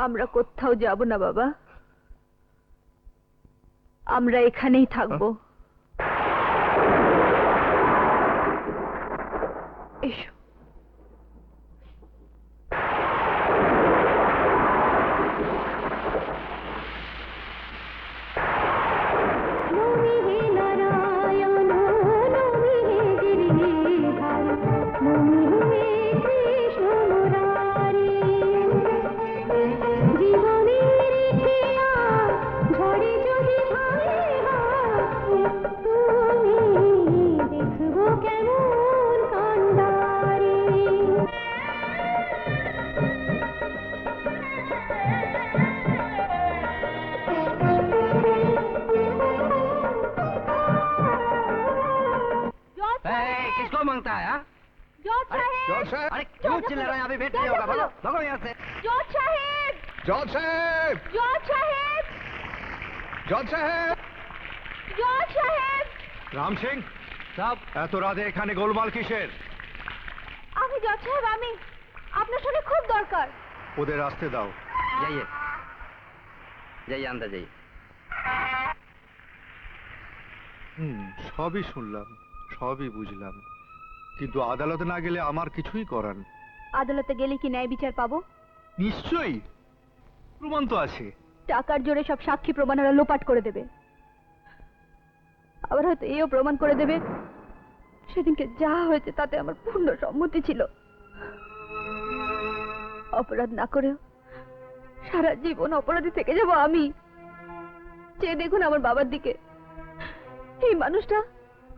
আমরা কোথাও যাব না বাবা, আমরা এখানেই থাকবো। এসো। নমি হে নারায়ণ নমি হে গিরিধার নমি হে কৃষ্ণ মুরারি জীবনের খেয়া ঝড়ে যদি ভাঙে তুমি দেখবো কেমন কান্ডারি। किसको मांगता है? জজ সাহেব, জজ সাহেব, अरे क्यों चिल्ला रहे हैं? अभी वेट नहीं होगा, भागो भागो यहाँ से। জজ সাহেব, জজ সাহেব, জজ সাহেব, জজ সাহেব। জজ সাহেব। রাম সিং সাহেব, এত রাতে এখানে গোলমাল কিসের? আমি জজ সাহেব, আমি আপনার সঙ্গে খুব দরকার। ওদের আসতে দাও। जाइए जाइए अंदर जाइए। সবই শুনলাম, সবই বুঝলাম, কিন্তু আদালতে না গেলে আমার কিছুই করার নেই। আদালতে গেলে কি ন্যায় বিচার পাবো? নিশ্চয়ই, প্রমাণ তো আছে। টাকার জোরে সব সাক্ষী প্রমাণেরা লোপাট করে দেবে। আবার হয়তো এও প্রমাণ করে দেবে সেদিনকে যা হয়েছে তাতে আমার পূর্ণ সম্মতি ছিল। অপরাধ না করেও সারা জীবন অপরাধী থেকে যাব আমি। চেয়ে দেখুন আমার বাবার দিকে, এই মানুষটা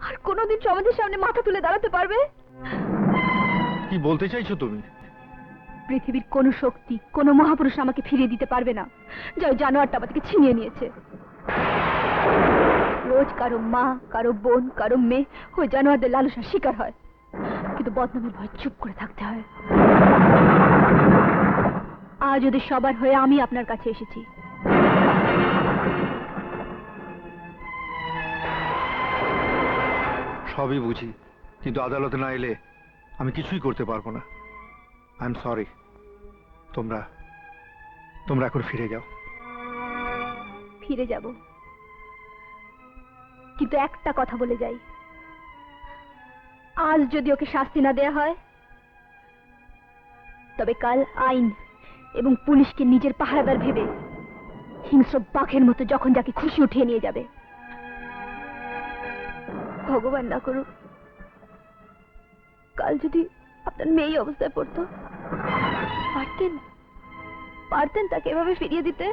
আর কোনোদিন সমাজের সামনে মাথা তুলে দাঁড়াতে পারবে? কি বলতে চাইছো তুমি? পৃথিবীর কোন শক্তি, কোন মহাপুরুষ আমাকে ফিরিয়ে দিতে পারবে না, যা ওই জানোয়ারটা আমার থেকে ছিনিয়ে নিয়েছে। রোজ কারো মা, কারো বোন, কারো মেয়ে ওই জানোয়ারদের লালসার শিকার হয়, কিন্তু বদনামের ভয় চুপ করে থাকতে হয়। আজ ওদের সবার হয়ে আমি আপনার কাছে এসেছি। সবই বুঝি, কিন্তু আদালতে না এলে আমি কিছুই করতে পারবো না। I am sorry. তোমরা তোমরা এখন ফিরে যাও। ফিরে যাব, কিন্তু একটা কথা বলে যাই, আজ যদি ওকে শাস্তি না দেয়া হয় তবে কাল আইন এবং পুলিশকে নিজের পাহারাদার ভেবে হিংস্র বাঘের মতো যখন যাকে খুশি উঠিয়ে নিয়ে যাবে। ভগবান না করুক কাল যদি আপনার মেয়ে এই অবস্থায় পড়তো, পারতেন পারতেন তাকে এভাবে ফিরিয়ে দিতে?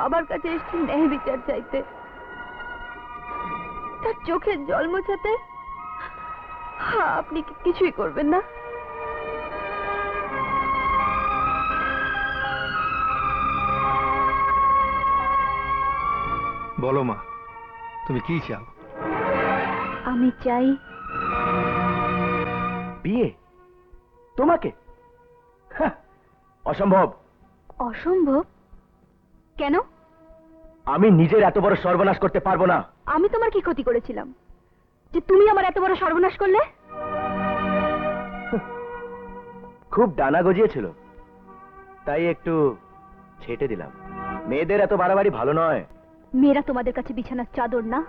বাবার কাছে এসেছি ন্যায় বিচার চাইতে, তার চোখের জল মোছাতে। আপনি কি কিছুই করবেন না? বলো মা, তুমি কি চাও? আমি চাই বিয়ে তোমাকে? হ্যাঁ, অসম্ভব। অসম্ভব কেন? আমি নিজের এত বড় সর্বনাশ করতে পারবো না। আমি তোমার কি ক্ষতি করেছিলাম যে তুমি আমার এত বড় সর্বনাশ করলে? খুব ডানা গজিয়েছিল, তাই একটু ছেটে দিলাম। মেয়েদের এত বাড়াবাড়ি ভালো নয়। মেয়েরা তোমাদের কাছে বিছানার চাদর না,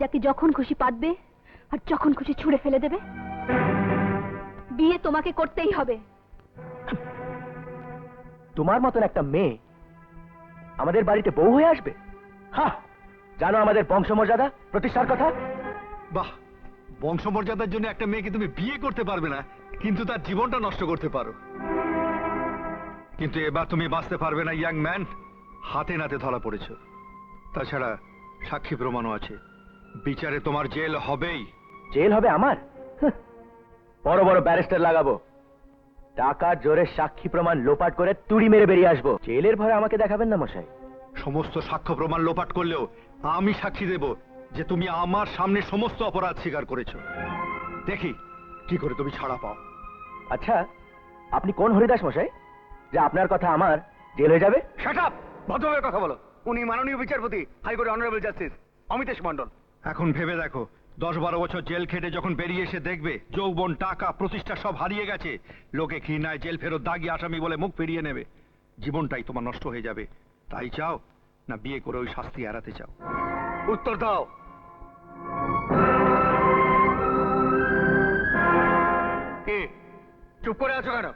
যাকে যখন খুশি পাতবে আর যখন খুশি ছুঁড়ে ফেলে দেবে। বিয়ে তোমাকে করতেই হবে। তোমার মতন একটা মেয়ে আমাদের বাড়িতে বউ হয়ে আসবে? হ্যাঁ, জানো আমাদের বংশমর্যাদা প্রতিষ্ঠার কথা? বাহ, বংশমর্যাদার জন্য একটা মেয়েকে তুমি বিয়ে করতে পারবে না, কিন্তু তার জীবনটা নষ্ট করতে পারো। কিন্তু এবার তুমি বাঁচতে পারবে না ইয়াং ম্যান, হাতে নাতে ধরা পড়েছ। তাছাড়া সাক্ষী প্রমাণও আছে, বিচারে তোমার জেল হবেই। জেল হবে আমার? বড় বড় ব্যারিস্টার লাগাবো, টাকার জোরে সাক্ষী প্রমাণ লোপাট করে তুড়ি মেরে বেরিয়ে আসবো। জেলের ভয়ে আমাকে দেখাবেন না মশাই। সমস্ত সাক্ষ্য প্রমাণ লোপাট করলেও আমি সাক্ষী দেব যে তুমি আমার সামনে সমস্ত অপরাধ স্বীকার করেছো। দেখি কি করে তুমি ছাড়া পাও। আচ্ছা, আপনি কোন হরিদাস মশাই যে আপনার কথা আমার জেল হয়ে যাবে? Shut up! ভদ্রভাবে কথা বলো। উনি মাননীয় বিচারপতি, high court honourable justice Amitesh Mondal. এখন ভেবে দেখো, 10-12 বছর জেল খেটে যখন বেরিয়ে এসে দেখবে যৌবন, টাকা, প্রতিষ্ঠা সব হারিয়ে গেছে, লোকে ঘৃণায় জেল ফেরত দাগি আসামি বলে মুখ ফিরিয়ে নেবে। জীবনটাই তোমার নষ্ট হয়ে যাবে। তাই চাও না বিয়ে করে ওই শাস্তি এড়াতে চাও? উত্তর দাও। কি চুপ করে আছো কেন?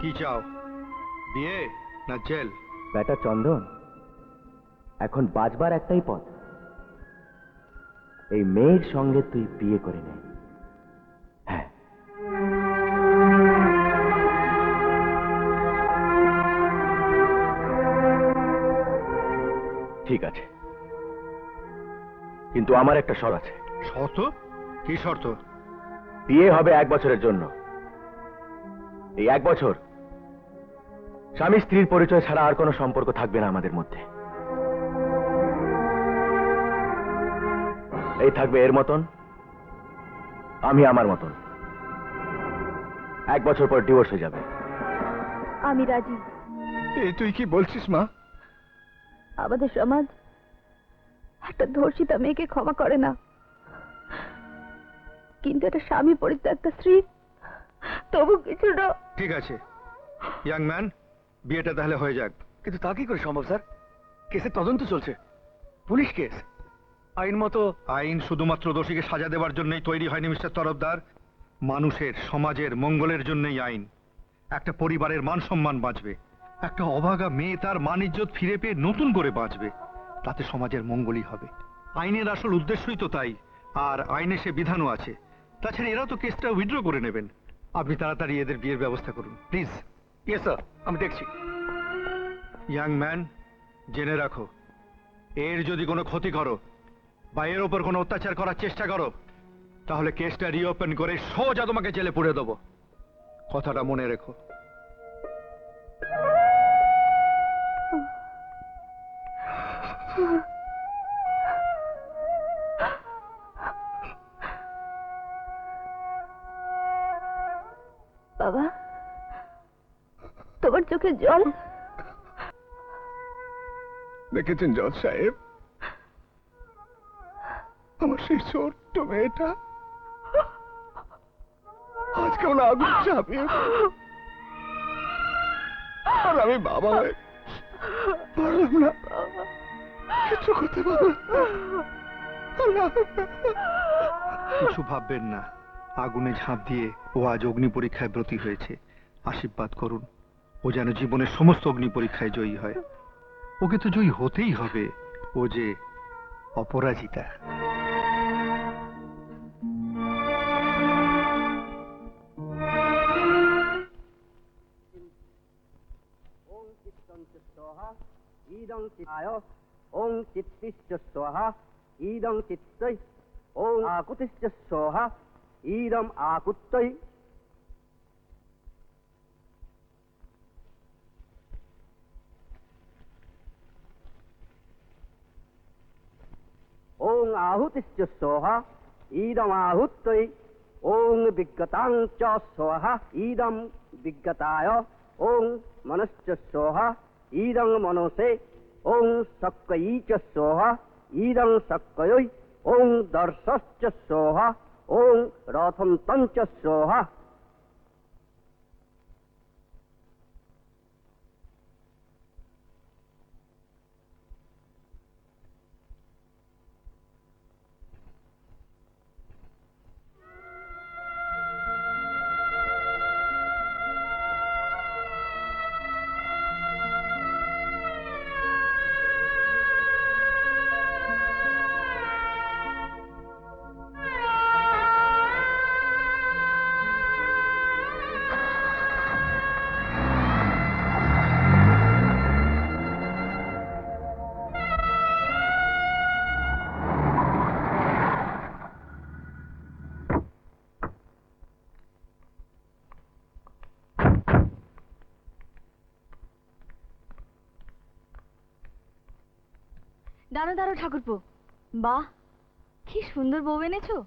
কি চাও, বিয়ে না জেল? বেটা চন্দন, এখন বাঁচবার একটাই পথ, এই মেয়ের সঙ্গে তুই বিয়ে করে নে। হ্যাঁ, ঠিক আছে, কিন্তু আমার একটা শর্ত আছে। শর্ত? কি শর্ত? বিয়ে হবে 1 বছরের জন্য। এই 1 বছর স্বামী স্ত্রীর পরিচয় ছাড়া আর কোনো সম্পর্ক থাকবে না আমাদের মধ্যে। এই থাকবে এর মতন, আমি আমার মতন। 1 বছর পর ডিভোর্স হয়ে যাবে। আমি রাজি। এই তুই কি বলছিস মা? আমাদের সমাজ একটা ধর্ষিতা মেয়েকে ক্ষমা করে না, কিন্তু একটা স্বামী পরিত্যক্ত স্ত্রী তবু কিছুটা। ঠিক আছে ইয়াং ম্যান, বিয়েটা তাহলে হয়ে যাক। কিন্তু তা কি করে সম্ভব স্যার? কেসের তদন্ত চলছে, পুলিশ কেস। আইন মতো আইন শুধুমাত্র দোষীকে সাজা দেওয়ার জন্যই তৈরি হয়নি মিস্টার তরফদার। মানুষের, সমাজের মঙ্গলের জন্যই আইন। একটা পরিবারের মান সম্মান বাঁচবে, একটা অভাগা মেয়ে তার মান ইজ্জত ফিরে পেয়ে নতুন করে বাঁচবে, তাতে সমাজের মঙ্গলই হবে। আইনের আসল উদ্দেশ্যই তো তাই। আর আইনে সে বিধানও আছে। তাছাড়া এরা তো কেসটা উইথড্র করে নেবেন। আপনি তাড়াতাড়ি এদের বিয়ের ব্যবস্থা করুন প্লিজ। ইয়েস স্যার, আমি দেখছি। ইয়াং ম্যান, জেনে রাখো, এর যদি কোনো ক্ষতি করো বা এর ওপর কোনো অত্যাচার করার চেষ্টা করো, তাহলে কেসটা রিওপেন করে সোজা তোমাকে জেলে পুরে দেবো। কথাটা মনে রেখো। বাবা, তোমার চোখে জল? দেখেছেন জজ সাহেব, আমার সেই ছোট্ট মেয়েটা আজকে ওরা আগুন চাপিয়ে আর আমি বাবা হয়ে পারলাম না, কিছু করতে পারলাম না। কিছু ভাববেন না, আগুনে ঝাঁপ দিয়ে ও আজ অগ্নি পরীক্ষায় ব্রতী হয়েছে। আশীর্বাদ করুন ও যেন জীবনের সমস্ত অগ্নি পরীক্ষায় জয়ী হয়। ওকে তো জয়ী হতেই হবে, ও যে অপরাজিতা। চিত্তায় ওং চিত্তিশ্চ স্বাহা ইদং চিত্তৈ ওং আকুতিশ্চ স্বাহা ইদম আকুত্তৈ ওং আহুতিশ্চ স্বাহা ইদম আহুত্তৈ ওং বিজ্ঞতাং চ স্বাহা ইদম বিজ্ঞতায় ওং মনশ্চ স্বাহা ইদং মনসে ওং সক্কয়ী চ স্বাহা ইদং সক্কয়ৈ ওং দর্শশ্চ স্বাহা ওং রথম তঞ্চ স্বাহা। দাঁড়ো দাঁড়ো ঠাকুরপো, বাহ কি সুন্দর বউ এনেছো।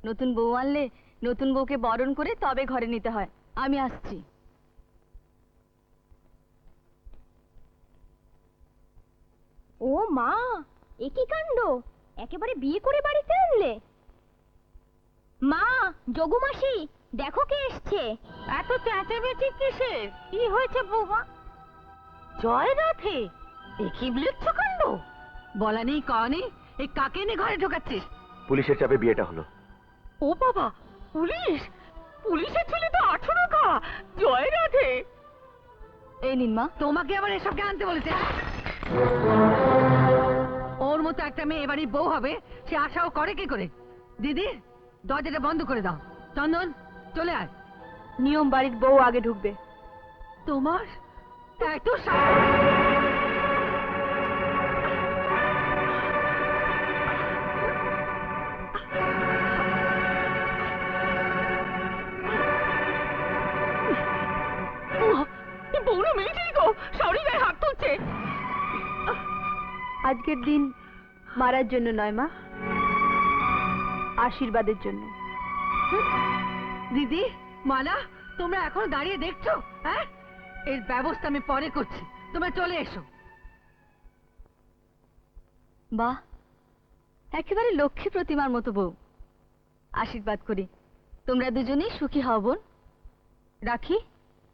নতুন বউ আনলে নতুন বউকে বরণ করে তবে ঘরে নিতে হয়। আমি আসছি। ও মা, এ কি কাণ্ড! একেবারে বিয়ে করে বাড়িতে আনলে? মা, যোগু মাসি, দেখো কে এসছে। এত চেঁচামেচি কিসের? কি হয়েছে বৌমা? জয় রাধে, এ কি বিলুচ্ছ কাণ্ড! বলা নেই কওয়া নেই, এই কাকে এনে ঘরে ঢোকাচ্ছিস? পুলিশের চাপে বিয়েটা হলো। ও বাবা, পুলিশ? পুলিশের ছেলে তো 18 গা। জয় রাধে। এই নিন মা। তোমাকে আবার এসব কে আনতে বলেছে? ওর মতো একটা মেয়ে এবারই বউ হবে, সে আশাও করে কি করে? দিদি, দরজাটা বন্ধ করে দাও। চন্দন, চলে আয়। নিয়ম বাড়ির বউ আগে ঢুকবে। তোমার এত বউরা মিলিটারি গো, সরি গায়ে হাত তুলছে। আজকের দিন মারার জন্য নয় মা, আশীর্বাদের জন্য। দিদি, মালা, তোমরা এখন দাঁড়িয়ে দেখছো? হ্যাঁ, এর ব্যবস্থা আমি পরে করছি, তোমরা চলে এসো। বাহ, একেবারে লক্ষ্মী প্রতিমার মতো বউ। আশীর্বাদ করি, তোমরা দুজনেই সুখী হও বোন। রাখি,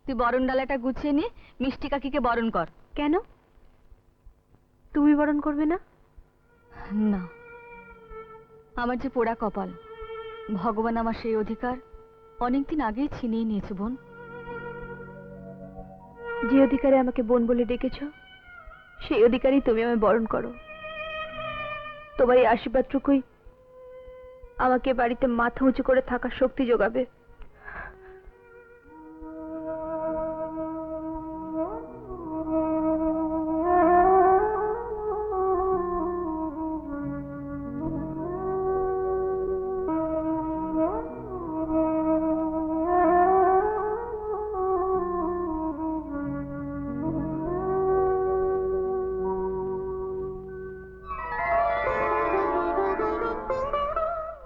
তুই বরণ ডালাটা গুছিয়ে নিয়ে মিষ্টি কাকিকে বরণ কর। কেন, তুমি বরণ করবে না? না, আমার যে পোড়া কপাল, ভগবান আমার সেই অধিকার অনেকদিন আগেই ছিনিয়ে নিয়েছে বোন। যে অধিকারে আমাকে বোন বলে ডেকেছ, সেই অধিকারই তুমি আমায় বরণ করো। তোমার এই আশীর্বাদটুকুই আমাকে বাড়িতে মাথা উঁচু করে থাকার শক্তি যোগাবে।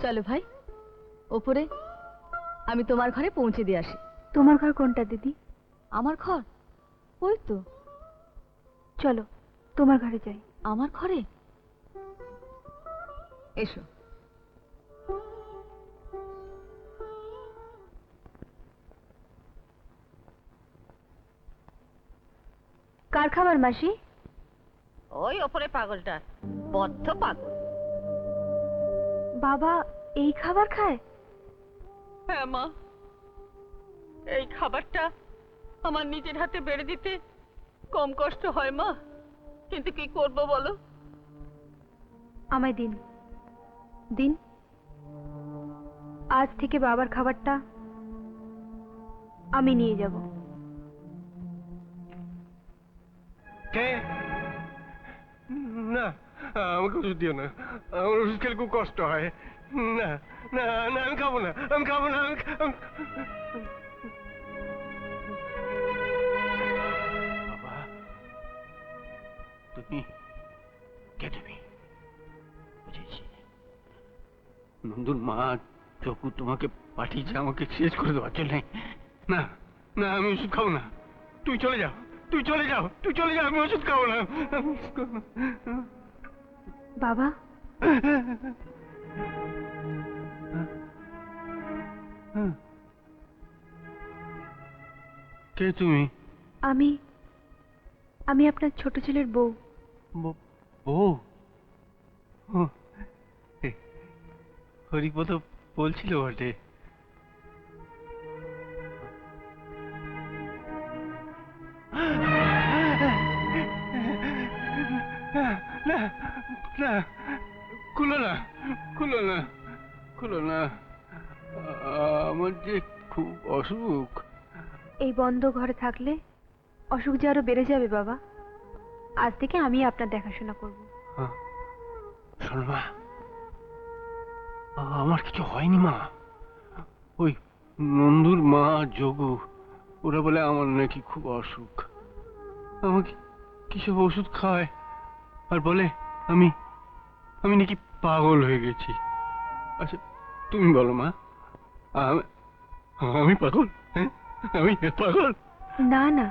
চলো ভাই, ওপরে আমি তোমার ঘরে পৌঁছে দিয়ে আসি। তোমার ঘর কোনটা দিদি? আমার ঘর ওই তো। চলো তোমার ঘরে যাই। আমার ঘরে? এসো। কার খাবার মাসি? ওই ওপরে পাগলটা, বদ্ধ পাগল। বাবা এই খাবার খায়? হ্যাঁ মা, এই খাবারটা আমার নিজের হাতে বেড়ে দিতে কম কষ্ট হয় মা, কিন্তু কি করব বলো? আমায় দিন দিন, আজ থেকে বাবার খাবারটা আমি নিয়ে যাব। কে? না আমাকে ওষুধ দিও না, আমার ওষুধ খেলে খুব কষ্ট হয়। না না না, আমি খাবো না, আমি খাবো না, বাবা তুমি কে? তুমি বুঝেছি, নন্দুর মা চকু তোমাকে পাঠিয়েছে আমাকে শেষ করে দেওয়ার জন্য। না না, আমি ওষুধ খাবো না, তুই চলে যাও, তুই চলে যাও, তুই চলে যাও, আমি ওষুধ খাবো না। বাবা, কে তুমি? আমি আমি আপনার ছোট ছেলের বউ। বউ? হরিপদ বলছিল বটে। না না, খুলো না, খুলো না, খুলো না, আমার যে খুব অসুখ। এই বন্ধ ঘরে থাকলে অসুখ যে আরো বেড়ে যাবে বাবা। আজ থেকে আমি আপনার দেখাশোনা করব। শোনো মা, আমার কিছু হয়নি মা। ওই নন্দুর মা যোগু ওরা বলে আমার নাকি খুব অসুখ, আমাকে কিসব ওষুধ খায় আর বলে আমি আমি নাকি পাগল হয়ে গেছি। আচ্ছা তুমি বলো মা, আমি পাগল? হ্যাঁ, আমি পাগল? না না,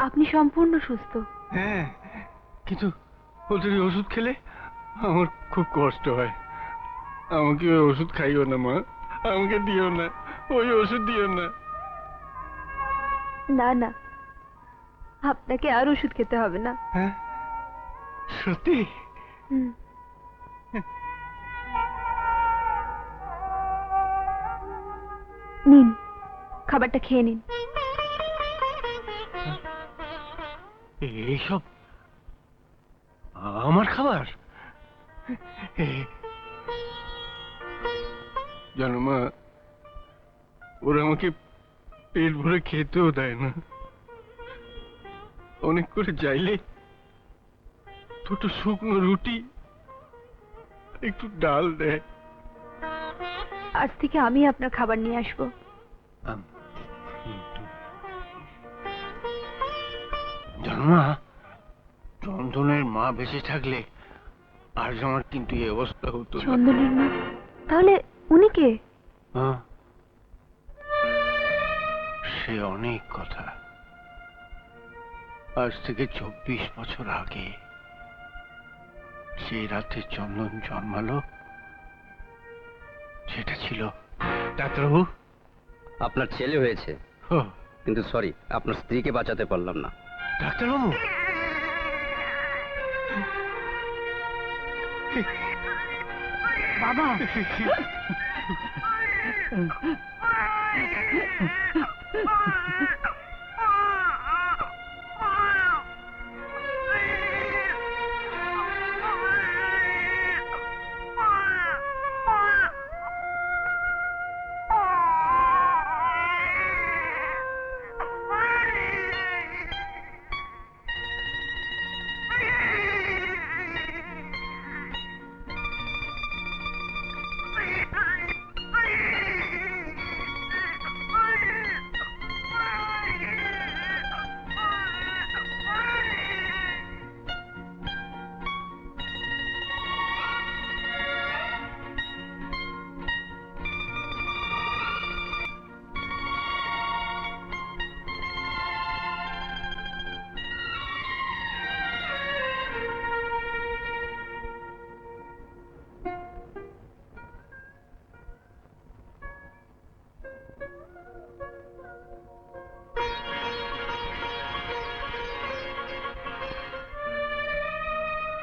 আপনি সম্পূর্ণ সুস্থ। হ্যাঁ, কিন্তু ওদের ওষুধ খেলে আমার খুব কষ্ট হয়। আমাকে ওই ওষুধ খাইও না মা, আমাকে দিও না, ওই ওষুধ দিও না। না না, আপনাকে আর ওষুধ খেতে হবে না। হ্যাঁ, সত্যি? হুম। নিন, খাবারটা খেয়ে নিন। এইসব আমার খাবার? জানো মা, ওরা আমাকে পেট ভরে খেতেও দেয় না। অনেক করে চাইলে দুটো শুকনো রুটি, একটু ডাল দেয়। আজ থেকে আমি আপনার খাবার নিয়ে আসবো। জানো মা, চন্দনের মা বেঁচে থাকলে আজ আমার কিন্তু এই অবস্থা হতো না। চন্দনের মা? তাহলে উনি কে? হ্যাঁ, সে অনেক কথা। আজ থেকে 24 বছর আগে সেই রাতে চন্দন জন্মালো, সেটা ছিল। ডাক্তারবাবু, আপনার ছেলে হয়েছে, কিন্তু সরি, আপনার স্ত্রীকে বাঁচাতে পারলাম না। ডাক্তারবাবু, বাবা,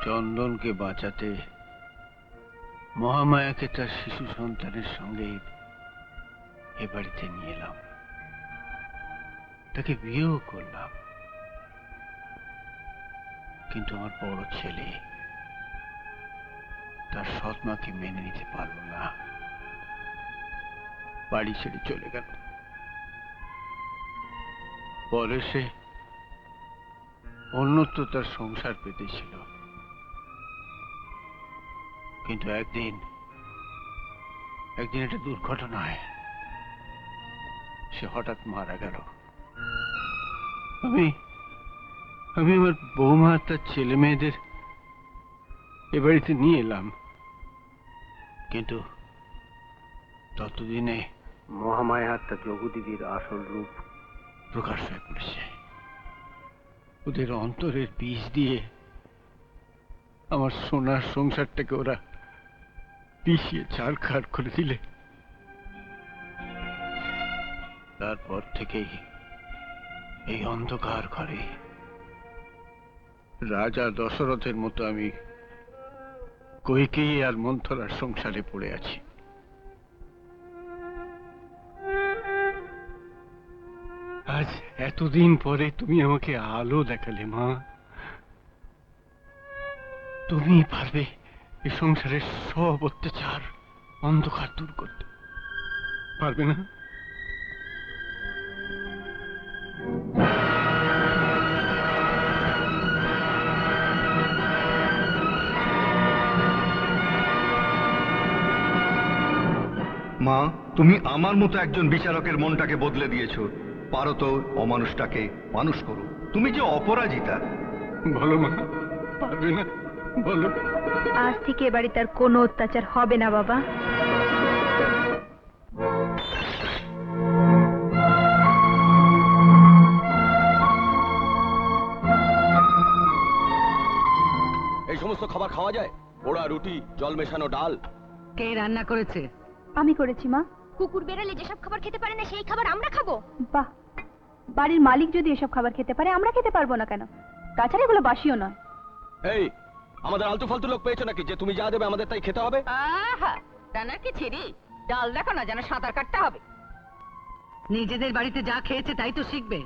চন্দনকে বাঁচাতে মহামায়াকে তার শিশু সন্তানের সঙ্গে এ বাড়িতে নিয়ে এলাম, তাকে বিয়েও করলাম। কিন্তু আমার বড় ছেলে তার সৎ মাকে মেনে নিতে পারল না, বাড়ি ছেড়ে চলে গেল। পরে সে অন্যত্র তার সংসার পেতেছিল, কিন্তু একদিন একটা দুর্ঘটনায় সে হঠাৎ মারা গেল। আমি আমার বৌমা আর তার ছেলে মেয়েদের এ বাড়িতে নিয়ে এলাম, কিন্তু ততদিনে মহামায়া আর তার যোগদেবীর আসল রূপ প্রকাশ হয়ে পড়েছে। ওদের অন্তরের বীজ দিয়ে আমার সোনার সংসারটাকে ওরা পিষিয়ে ছাড়খাড় করে দিলে। তারপর থেকেই এই অন্ধকার ঘরে রাজা দশরথের মতো আমি কইকেয়ী আর মন্থরার সংসারে পড়ে আছি। আজ এতদিন পরে তুমি আমাকে আলো দেখালে মা। তুমি পারবে এই সংসারের সব অত্যাচার অন্ধকার দূর করতে, পারবে না? মা, তুমি আমার মতো একজন বিচারকের মনটাকে বদলে দিয়েছো। পারো তো অমানুষটাকে মানুষ করো। তুমি যে অপরাজিতা। বলো মা, পারবে না? বলো। আজ থেকে এ বাড়িতে আর কোনো অত্যাচার হবে না বাবা। এই সমস্ত খাবার খাওয়া যায়? পোড়া রুটি, জল মেশানো ডাল। কে রান্না করেছে? আমি করেছি মা। কুকুর বেড়ালে যেসব খাবার খেতে পারে না সেই খাবার আমরা খাবো? বাহ, বাড়ির মালিক যদি এসব খাবার খেতে পারে আমরা খেতে পারবো না কেন? তাছাড়া এগুলো বাসিও নয়। এই, আমাদের আলতু ফালতু লোক পেয়েছো নাকি যে তুমি যা দেবে আমাদের তাই খেতে হবে? আহা, তা নাকি ছিরি ডাল দেখো না যেন সাঁতার কাটতে হবে। নিজেদের বাড়িতে যা খেয়েছে তাই তো শিখবে।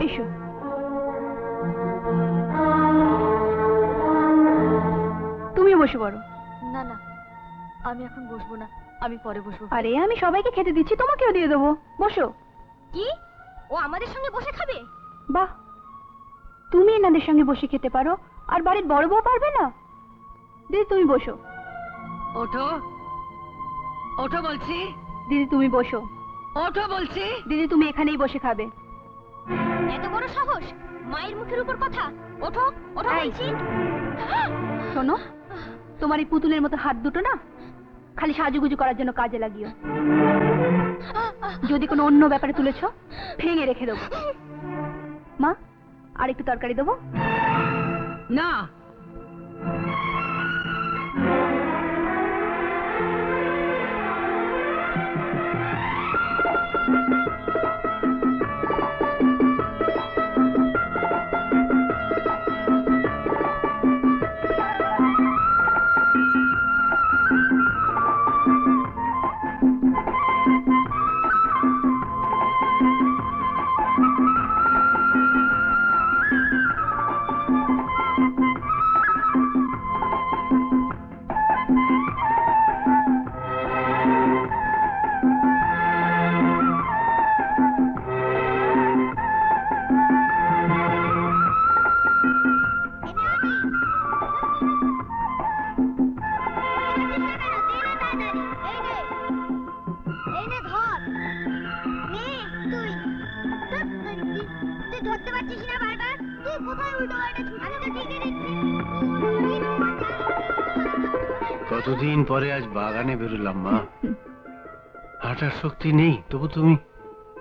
এসো। তুমি বসে পড়ো। না না, আমি এখন বসবো না, আমি পরে বসবো। আরে আমি সবাইকে খেতে দিচ্ছি, তোমাকেও দিয়ে দেবো। বসো। কি? ও আমাদের সঙ্গে বসে খাবে? বাহ, তুমি এনাদের সঙ্গে বসে খেতে পারো আর বাড়ির বড় বউ পারবে না? দিদি তুমি বসো। ওঠো, ওঠো বলছি। দিদি তুমি বসো। ওঠো বলছি। দিদি তুমি এখানেই বসে খাবে। এত বড় সাহস, মায়ের মুখের উপর কথা! ওঠো, ওঠো এই। বলছি। শোনো, তোমার এই পুতুলের মতো হাত দুটো না খালি সাজুগুজু করার জন্য কাজে লাগিও। যদি কোনো অন্য ব্যাপারে তুলেছ ভেঙে রেখে দেবো। মা, আর একটু তরকারি দেবো? না, ধরতে পারছিস না বারবার? তুই কোথায় উল্টো পাল্টা ছুটি? আমি তো ঠিকই দিচ্ছি। কতদিন পরে আজ বাগানে বেরোলাম মা। হাঁটার শক্তি নেই, তবু তুমি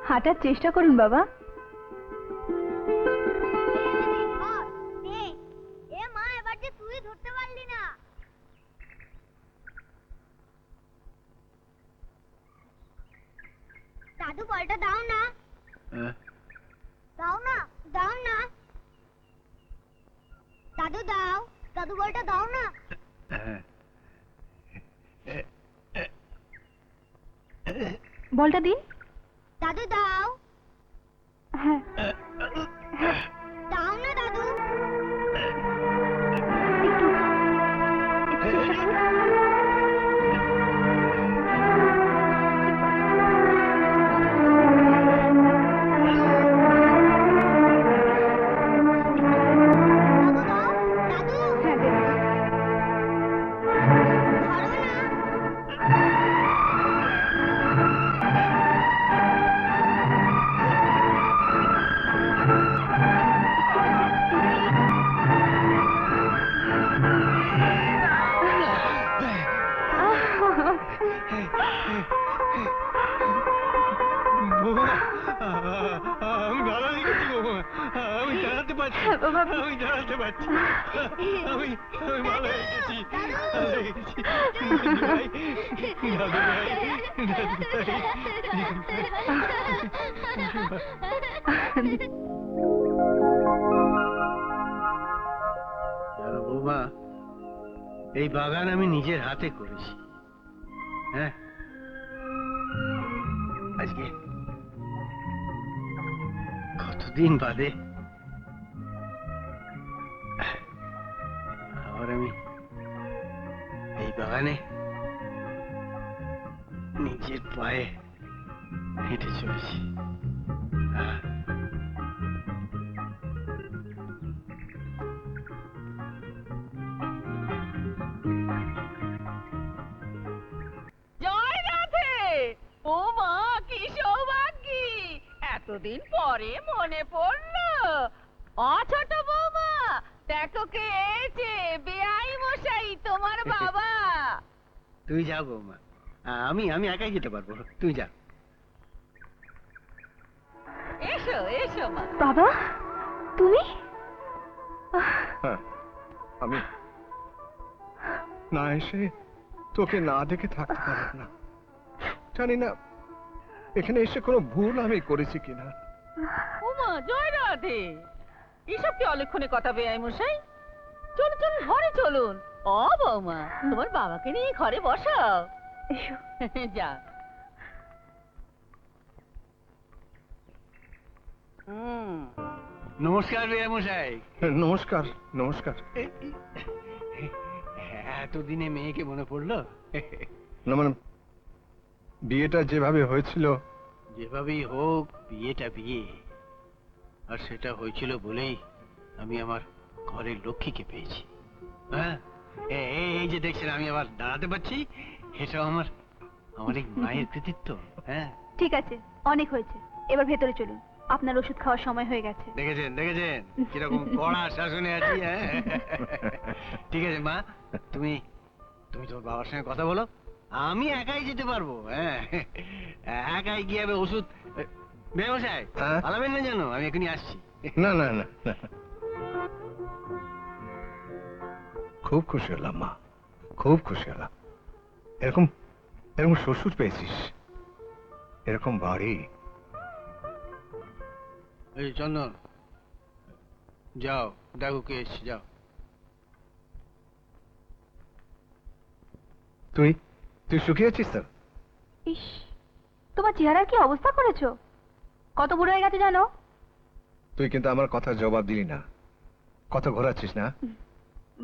হাঁটার চেষ্টা করুন বাবা। এ মা, এবার যে তুই ধরতে পারলি না। দাদু বলটা দাও না। দাও না, দাও না। দাদু দাও, দাদু বলটা দাও না। বলটা দিন। দাদু দাও। হ্যাঁ, দাও না দাদু। একটু চেষ্টা করুন। আমি দাঁড়াতে পারছি না। আমি আমি ভালো হয়ে গেছি, ভালো হয়ে গেছি। দাদু ভাই, দাদু ভাই। জানো বৌমা, এই বাগান আমি নিজের হাতে করেছি। হ্যাঁ, আজকে কতদিন বাদে আবার আমি এই বাগানে নিজের পায়ে হেঁটে চলেছি। জয় রাধে। ও মা, কি সৌভাগ্যি, এতদিন পরে মনে পড়লো। ছোট বৌমা, দেখো কে এসেছে, বেয়াই মশাই, তোমার বাবা। তুই যাও বৌমা, আমি আমি একাই যেতে পারবো, তুই যা। এসো এসো মা। বাবা, তুমি? হ্যাঁ, আমি না এসে তোকে না দেখে থাকতে পারব না। জানি না এখানে এসে কোনো ভুল আমি করেছি কিনা। উমা, জয় রাধে। এসব কি অলক্ষণে কথা বেয়াই মশাই? চলুন চলুন, ঘরে চলুন। বৌমা, তোমার বাবাকে নিয়ে ঘরে বসাও। যা। নমস্কার বেয়া মশাই। নমস্কার, নমস্কার। এতদিনে মেয়েকে মনে পড়লো? না মানে বিয়েটা যেভাবে হয়েছিল, যেভাবেই হোক বিয়েটা বিয়ে, আর সেটা হয়েছিল বলেই আমি আমার ঘরের লক্ষ্মীকে পেয়েছি। হ্যাঁ, এই যে দেখছেন আমি আবার দাঁড়াতে পারছি, এটাও আমার আমার এই মায়ের কৃতিত্ব। হ্যাঁ, ঠিক আছে, অনেক হয়েছে, এবার ভেতরে চলুন, আপনার ওষুধ খাওয়ার সময় হয়ে গেছে। দেখেছেন দেখেছেন কিরকম কড়া শাসনে আছি। হ্যাঁ, ঠিক আছে মা, তুমি তুমি তোমার বাবার সঙ্গে কথা বলো, আমি একাই যেতে পারবো। হ্যাঁ, একাই গিয়ে আমি ওষুধ ব্যবসায় হ্যাঁ? পালাবেন না জানো, আমি এখনই আসছি। না না না না। খুব খুশি হলাম মা, খুব খুশি হলাম। এরকম এরকম শ্বশুর পেয়েছিস, এরকম বাড়ি। এই চন্দন, যাও দেখো কে এসছে, যাও। তুই তুই শুকিয়েছিস তো? ইস, তোমার চেহারার কি অবস্থা করেছো? কত বুড়ো হয়ে গেছে জানো? তুই কিন্তু আমার কথার জবাব দিলি না, কথা ঘোরাচ্ছিস না।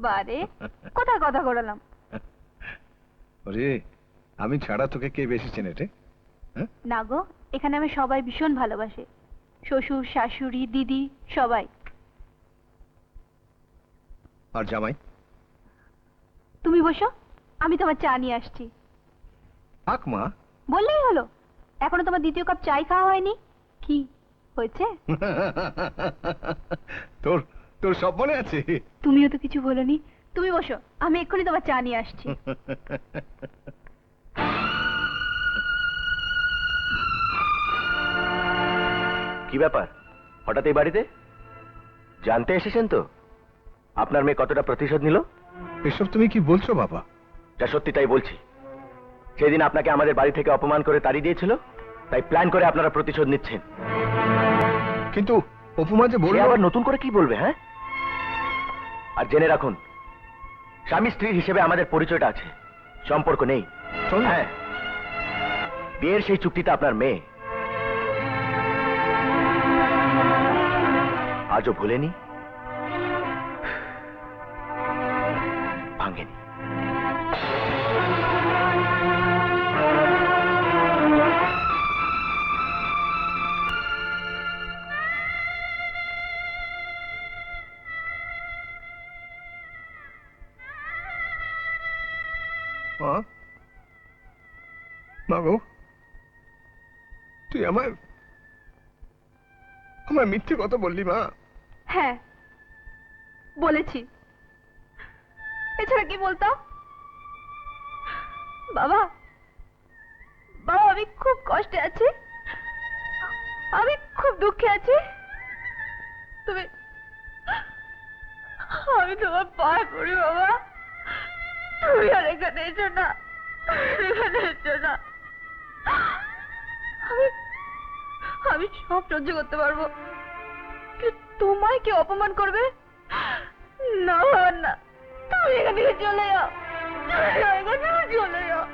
বারে, কোথায় কথা ঘোরালাম? ওরে, আমি ছাড়া তোকে কে বেশি চেনে রে? না গো, এখানে আমি সবাই ভীষণ ভালোবাসে, শ্বশুর শাশুড়ি দিদি সবাই। আর জামাই? তুমি বসো, আমি তোমার চা নিয়ে আসছি। থাক মা। বললেই হলো, এখনো তোমার দ্বিতীয় কাপ চাই খাওয়া হয়নি। কি হয়েছে? তোর তোর সব মনে আছে? তুমিও তো কিছু বলোনি। তুমি বসো, আমি এক্ষুনি তোমার চা নিয়ে আসছি। কি ব্যাপার, হঠাৎ এই বাড়িতে? জানতে এসেছেন তো আপনার মেয়ে কতটা প্রতিশোধ নিল? এসব তুমি কি বলছো বাবা? যা সত্যি তাই বলছি। সেদিন আপনাকে আমাদের বাড়ি থেকে অপমান করে তাড়িয়ে দিয়েছিল, তাই প্ল্যান করে আপনারা প্রতিশোধ নিচ্ছেন। কিন্তু অপমান যে বলল, আবার নতুন করে কি বলবে? হ্যাঁ, আর জেনে রাখুন, স্বামী স্ত্রী হিসেবে আমাদের পরিচয়টা আছে, সম্পর্ক নেই। হ্যাঁ, বিয়ের সেই চুক্তিতে আপনার মেয়ে আজও ভুলেনি, ভাঙেনি। মা, মা গো, তুই আমায় মিথ্যে কথা বললি মা? হ্যাঁ, বলেছি। এছাড়া কি বলতাম? বাবা, বাবা, আমি খুব কষ্টে আছি, আমি খুব দুঃখে আছি। তুমি আমি তোমার পায়ে পড়ি বাবা, তুমি আর এখানে এসো না, এখানে এসো না। আমি সব সহ্য করতে পারবো, তোমায় কি অপমান করবে? না না, তুমি এখান থেকে চলে যাও, এখান থেকে চলে যাও।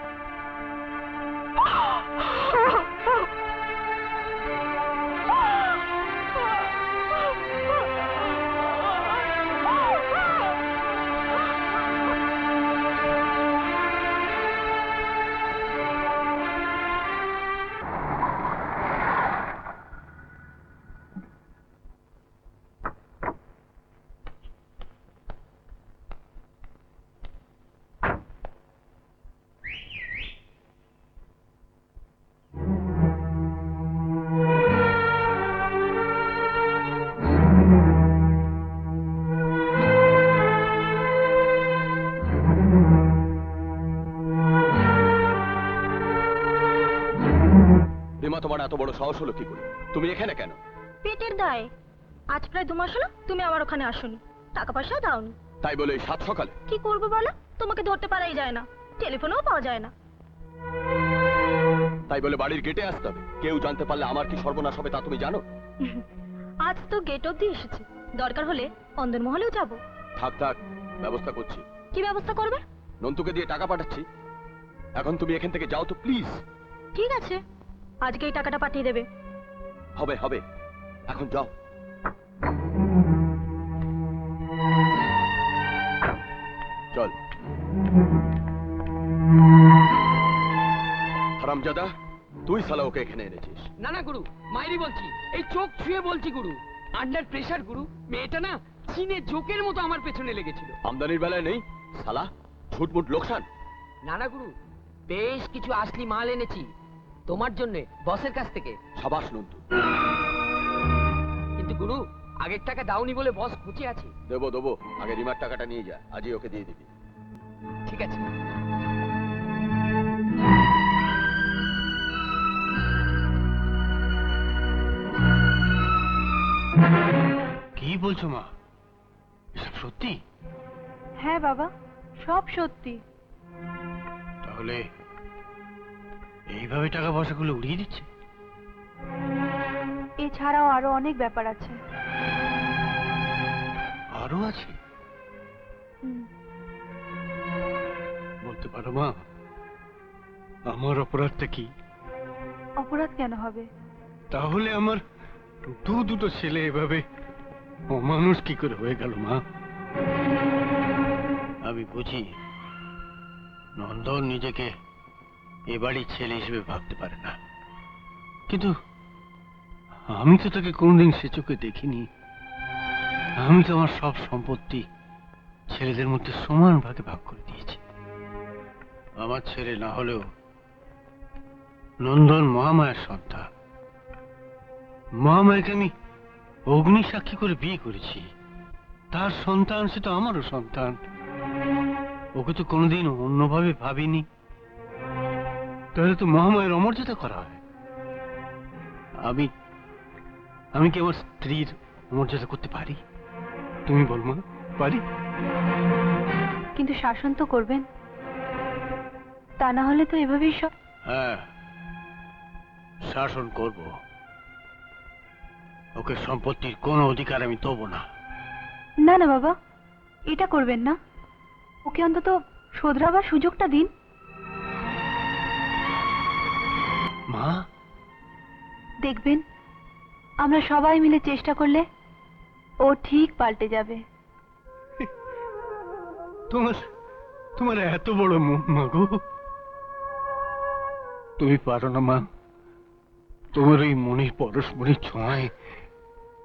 রিমা, তোমার এত বড় সাহস হলো কি করে? তুমি এখানে কেন? পেটের দায়। আজ প্রায় 2 মাস হলো তুমি আমার ওখানে আসোনি, টাকা পয়সাও দাওনি। তাই বলে এই সাত সকালে? কি করবো বলো, তোমাকে ধরতে পারাই যায় না, টেলিফোনেও পাওয়া যায় না। তাই বলে বাড়ির গেটে আসতে হবে? কেউ জানতে পারলে আমার কি সর্বনাশ হবে তা তুমি জানো? আজ তো গেট অব্দি এসেছি, দরকার হলে অন্দরমহলেও যাব। থাক থাক, ব্যবস্থা করছি। কি ব্যবস্থা করবে? নন্তুকে দিয়ে টাকা পাঠাচ্ছি, এখন তুমি এখান থেকে যাও তো প্লিজ। ঠিক আছে, আজকে এই টাকাটা পাঠিয়ে দেবে। হবে হবে, এখন যাও। চল। হারামজাদা, তুই শালা ওকে এখানে এনেছিস? না না গুরু, মাইরি বলছি, এই চোখ ছুঁয়ে বলছি গুরু, আন্ডার প্রেসার গুরু। মেয়েটা না চীনে জোকের মতো আমার পেছনে লেগেছিল। আমদানির বেলায় নেই শালা, ঝুটমুট লোকসান। না না গুরু, বেশ কিছু আসলি মাল এনেছি তোমার জন্য বসের কাছ থেকে। সাবাস নন্তু। কিন্তু গুরু, আগের টাকা দাওনি বলে বস খুঁজে আছে। দেবো দেবো, আগে রিমার টাকাটা নিয়ে যা, আজই ওকে দিয়ে দিবি। ঠিক আছে। কি বলছো মা, এসব সত্যি? হ্যাঁ বাবা, সব সত্যি। তাহলে এইভাবে টাকা পয়সাগুলো উড়িয়ে দিচ্ছে? এছাড়াও আরো অনেক ব্যাপার আছে। আরো আছে? বলতে পারো মা, আমার অপরাধটা কি? অপরাধ কেন হবে? তাহলে আমার দুটো ছেলে এভাবে অমানুষ কি করে হয়ে গেল মা? আমি বুঝি নন্দন নিজেকে এ বাড়ির ছেলে হিসেবে ভাবতে পারে না, কিন্তু আমি তো তাকে কোনদিন সে চোখে দেখিনি। আমি তো আমার সব সম্পত্তি ছেলেদের মধ্যে সমান ভাগে ভাগ করে দিয়েছি। আমার ছেলে না হলেও নন্দন মহামায়ার সন্তান। মহামায়াকে আমি অগ্নি সাক্ষী করে বিয়ে করেছি, তার সন্তান, সে তো আমারও সন্তান। ওকে তো কোনোদিন অন্যভাবে ভাবিনি। তাহলে তো মহামায়ের অমর্যাদা করা হয়। আমি কি আমার স্ত্রীর অমর্যাদা করতে পারি? তুমি বল মা, পারি? কিন্তু শাসন তো করবেন, তা না হলে তো এভাবেই সব। হ্যাঁ, শাসন করব। ওকে সম্পত্তির কোনো অধিকার আমি দেবো না। না না বাবা, এটা করবেন না। ওকে অন্তত শোধরাবার সুযোগটা দিন। মা, দেখবেন আমরা সবাই মিলে চেষ্টা করলে ও ঠিক পাল্টে যাবে। তোমার এত বড় মন মা গো। তুমি পারো না মা, তোমার ওই মনের পরশমণির ছোঁয়ায়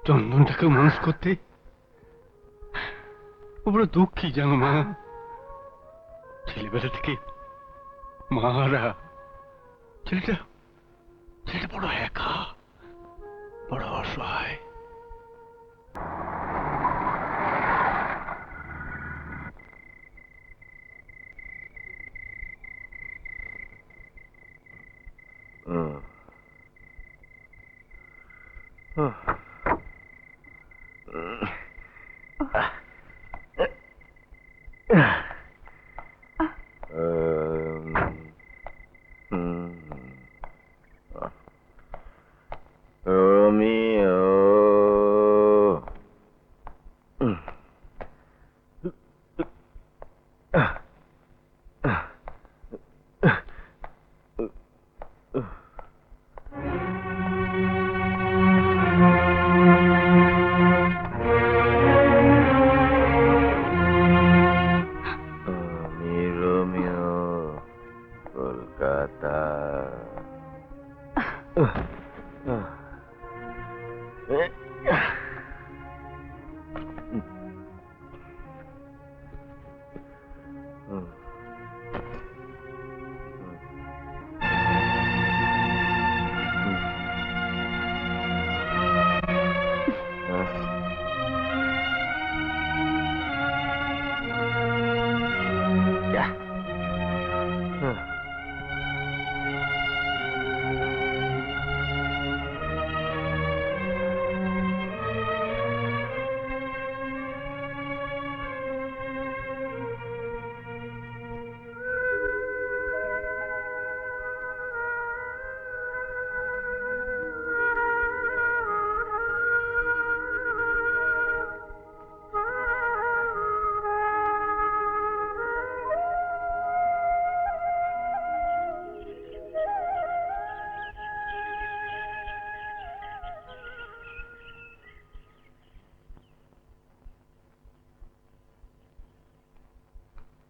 চন্দনটাকে মানুষ করতে? ও বড় দুঃখী জানো মা, ছেলেবেলা থেকে মারা। ছেলেটা বড় একা, বড় অসহায়।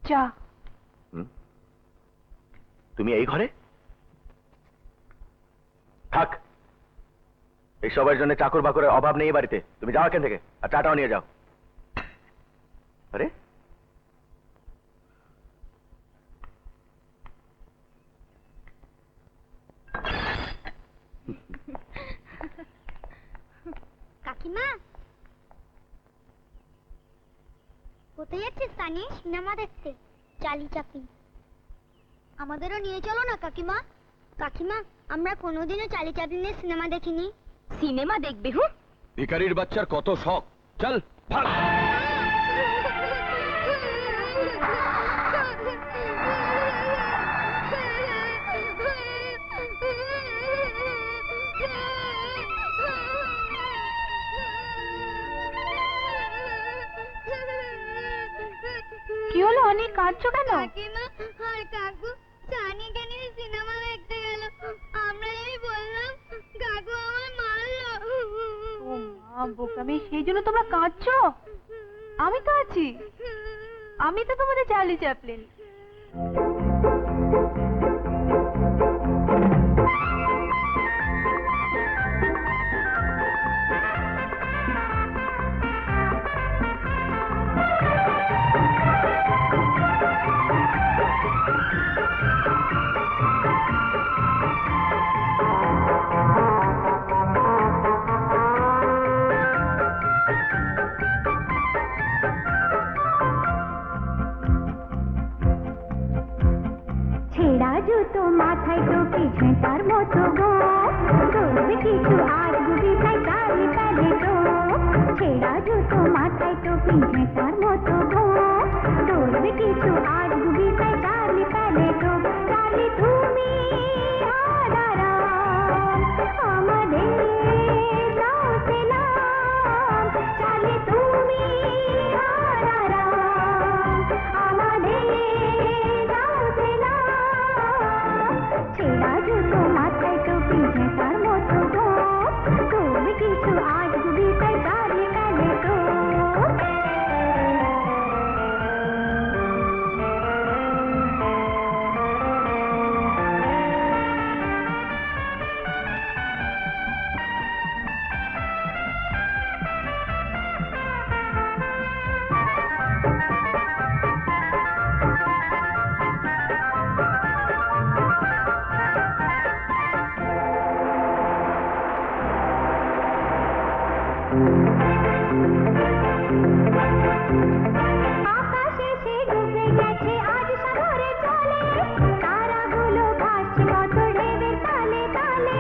চা। তুমি এই ঘরে থাক, এই সবার জন্য চাকর বাকরের অভাব নেই বাড়িতে। তুমি যাও এখান থেকে, আর চাটাও নিয়ে যাও। আরে কাকিমা, কোথায় যাচ্ছিস সানি? সিনেমা দেখতে। চালি চাপি। আমাদেরও নিয়ে চলো না কাকিমা। কাকিমা, আমরা কোনোদিনও চালি চাপলিনের সিনেমা দেখিনি। সিনেমা দেখবে? হুঁ, ভিখারির বাচ্চার কত শখ। চল ভাগ। কি হলো অনেক কাঁদছো কেন? কাকিমা আর কাকু সানিকে নিয়ে সিনেমা দেখতে গেল। আমরা এই বললাম, কাকু আমার মারলো। ও মা, বোকামি, সেই জন্য তোমরা কাঁদছো? আমি তো আছি, আমি তো তোমাদের চার্লি চ্যাপলিন। ছেঁড়া জুতো মাথায় টুপি ঝেঁটার মতো গো, করবে কিছু আজ গুবি তাই চালি প্যালে তো। ছেঁড়া জুতো মাথায় টুপি ঝেঁটার মতো গো, করবে কিছু আজ গুবি তাই চালি প্যালে তো। চালি তুমি আর আরাম, আমাদের দাও সেলাম। চালি তুমি আর আরাম, আমাদের দাও সেলাম। ছেঁড়া জুতো মাথায় টুপি ঝেঁটার মতো গো, তুমি কিছু আজ গুবি তাই চালি প্যালে তো। আকাশে সে ডুবে গেছে আজ সাগরে চলে, তারাগুলো ভাসছে কত ঢেউয়ের তালে তালে।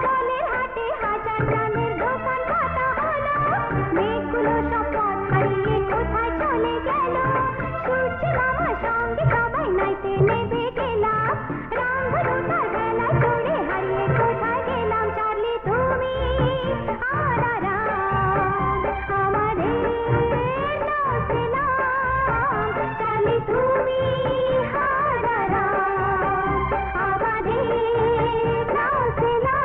জলের হাটে হাজার দামের দোকান পাতা হলো, মেঘগুলো সব পথ হারিয়ে কোথায় চলে গেল। সূর্য মামার সঙ্গে সবাই নাইতে নেবে গেলাম, রঙগুলো তার বেলায় চড়ে হারিয়ে কোথায় গেলাম। চার্লি তুমি আর আরাম, আমাদের দাও সেলাম। চার্লি তুমি আর আরাম, আমাদের দাও সেলাম।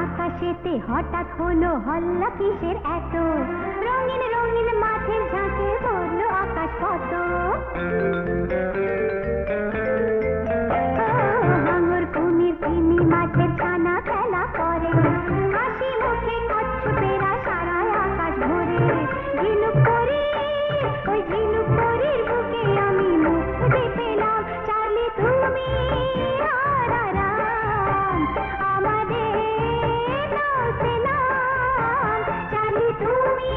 আকাশেতে হঠাৎ হলো হল্লা কিসের এত, রঙিন রঙিন মাঠের ঝাঁকে বললো আকাশ কত। হাঙর কুমির তিমি মাঠের ছানা খেলা করে, হাসি মুখে কচ্ছপেরা সারায় আকাশ ভরে। ঝিনুক পরি, ওই ঝিনুক পরির বুকে আমি মুখ খুঁজে পেলাম। চার্লি তুমি আর আরাম, আমাদের দাও সেলাম। চার্লি তুমি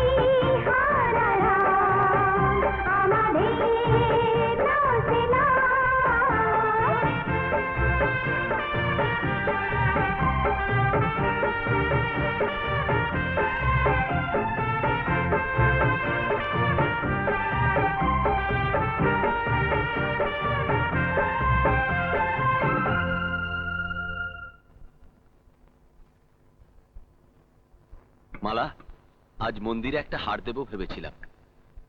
খালা, আজ মন্দিরে একটা হার দেবো ভেবেছিলাম,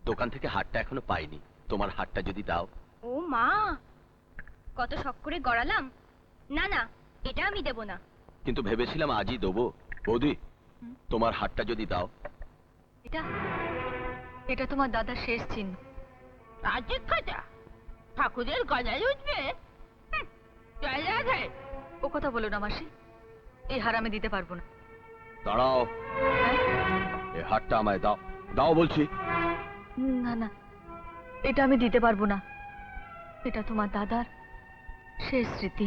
দোকান থেকে হারটা এখনো পাইনি। তোমার হারটা যদি দাও। ও মা, কত শখ করে গড়ালাম। না না, এটা আমি দেব না। কিন্তু ভেবেছিলাম আজই দেবো। বৌদি, তোমার হারটা যদি দাও। এটা এটা তোমার দাদার শেষ চিহ্ন। রাজের খাজা ঠাকুরের গলায় উঠবে। জয় রাধে। ও কথা বলো না মাসি, এই হার আমি দিতে পারবো না। দাঁড়াও, এই হারটা আমায় দাও। দাও বলছি। না না, এটা আমি দিতে পারবো না। এটা তোমার দাদার শেষ স্মৃতি।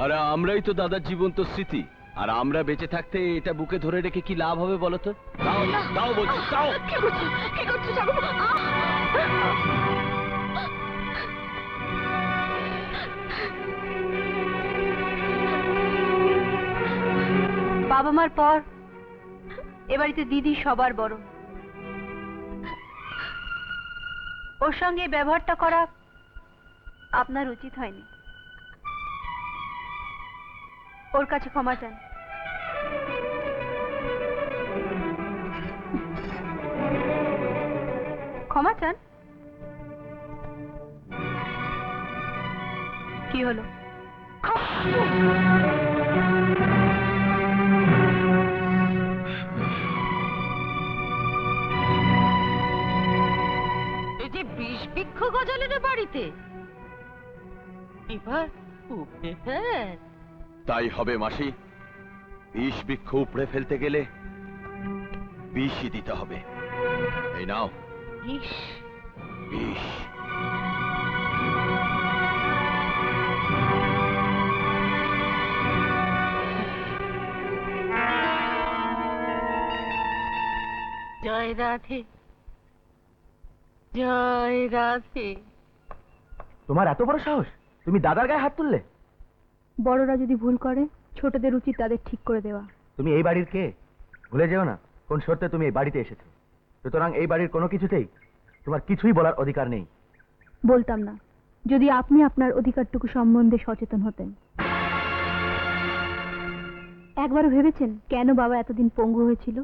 আরে আমরাই তো দাদার জীবন্ত স্মৃতি, আর আমরা বেঁচে থাকতে এটা বুকে ধরে রেখে কি লাভ হবে বলো তো? দাও দাও বলছি, দাও। কি করছো, কি করছো ঠাকুর? বাবা মার পর এ বাড়িতে দিদি সবার বড়। ওর সঙ্গে এই ব্যবহারটা করা আপনার উচিত হয়নি। ওর কাছে ক্ষমা চান। ক্ষমা চান? কি হলো? এই যে বিষ বৃক্ষ গজালের বাড়িতে এবার উপড়ে ফেল। তাই হবে মাসি, বিষ বৃক্ষ উপড়ে ফেলতে গেলে বিষই দিতে হবে। এই নাও ইস, বিষ। জয় রাধে, জয় রাধে। তোমার এত বড় সাহস, তুমি দাদার গায়ে হাত তুললে? বড়রা যদি ভুল করে, ছোটদের উচিত তাদের ঠিক করে দেওয়া। তুমি এই বাড়ির কে ভুলে যেও না। কোন শর্তে তুমি এই বাড়িতে এসেছো। সুতরাং এই বাড়ির কোনো কিছুতেই তোমার কিছুই বলার অধিকার নেই। বলতাম না যদি আপনি আপনার অধিকারটুকু সম্বন্ধে সচেতন হতেন। একবারও ভেবেছেন কেন বাবা এতদিন পঙ্গু হয়েছিল?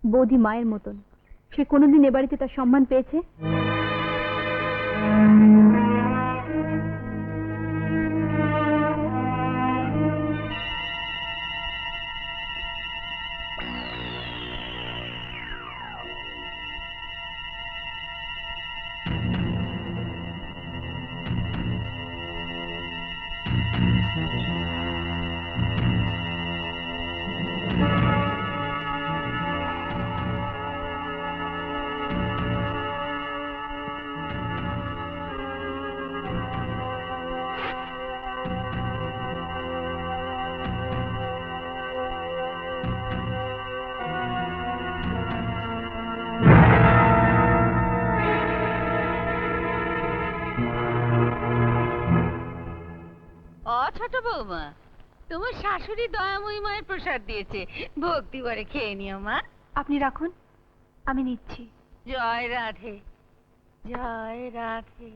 বৌদি মায়ের মতন, সে কোনোদিন এ বাড়িতে তার সম্মান পেয়েছে? ছোট বৌমা, তোমার শাশুড়ি দয়াময়ী মায়ের প্রসাদ দিয়েছে, ভক্তি করে খেয়ে নিও মা। আপনি রাখুন, আমি নিচ্ছি। জয় রাধে, জয় রাধে।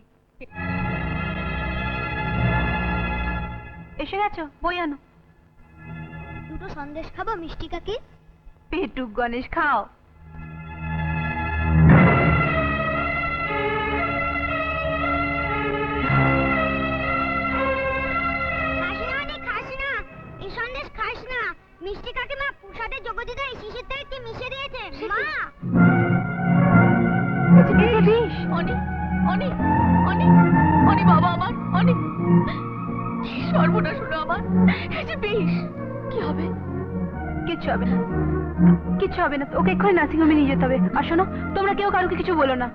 এসে গেছো, বই আনো। দুটো সন্দেশ খাবো মিষ্টি কাকি? পেটুক গণেশ, খাও। মিষ্টি কাকিমা প্রসাদের যোগ্যতা এই শিশির তেল কি মিশিয়ে দিয়েছে মা? বিষ। অনি, অনি, অনি, অনি বাবা আমার, অনি। সর্বনাশ হলো আমার, এই যে বিষ। কি হবে? কিচ্ছু হবে না, কিচ্ছু হবে না। ওকে এক্ষুনি নার্সিং হোমে নিয়ে যেতে হবে। আর শোনো, তোমরা কেউ কারোকে কিছু বলো না।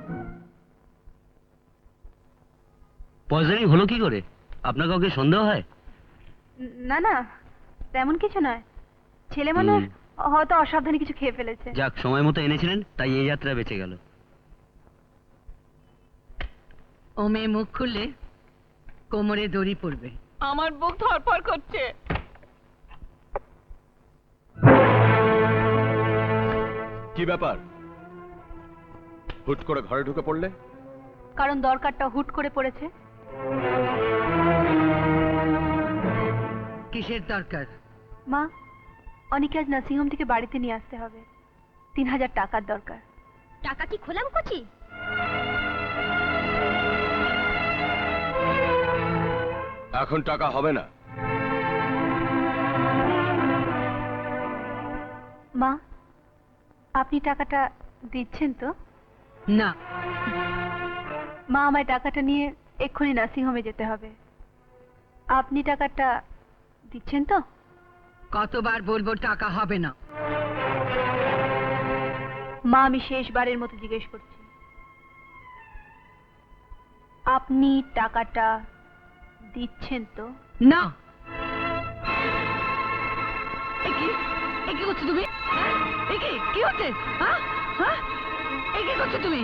পয়জনিং হলো কি করে? আপনার কাউকে সন্দেহ হয়? না না, তেমন কিছু নয়। ছেলে মানুষ হয়তো অসাবধানে কিছু খেয়ে ফেলেছে। যাক, সময় মতো এনেছিলেন তাই এই যাত্রা বেঁচে গেল। ও মেয়ে মুখ খুললে কোমরে দড়ি পড়বে। আমার বুক ধরপড় করছে। কি ব্যাপার, হুট করে ঘরে ঢুকে পড়লে? কারণ দরকারটা হুট করে পড়েছে। কিসের দরকার? মা, অনেকে আজ নার্সিংহোম থেকে বাড়িতে নিয়ে আসতে হবে। 3000 টাকার দরকার। টাকা কি খোলাম কচি? এখন টাকা হবে না। মা, আপনি টাকাটা দিচ্ছেন তো? না। মা, আমায় টাকাটা নিয়ে এক্ষুনি নার্সিংহোমে যেতে হবে। আপনি টাকাটা দিচ্ছেন তো? কতবার বলবো টাকা হবে না? মা, আমি শেষবারের মতো জিজ্ঞেস করছি, আপনি টাকাটা দিচ্ছেন তো? না। এ কি করছো তুমি? কি হচ্ছে? হ্যাঁ হ্যাঁ, এ কি করছো তুমি?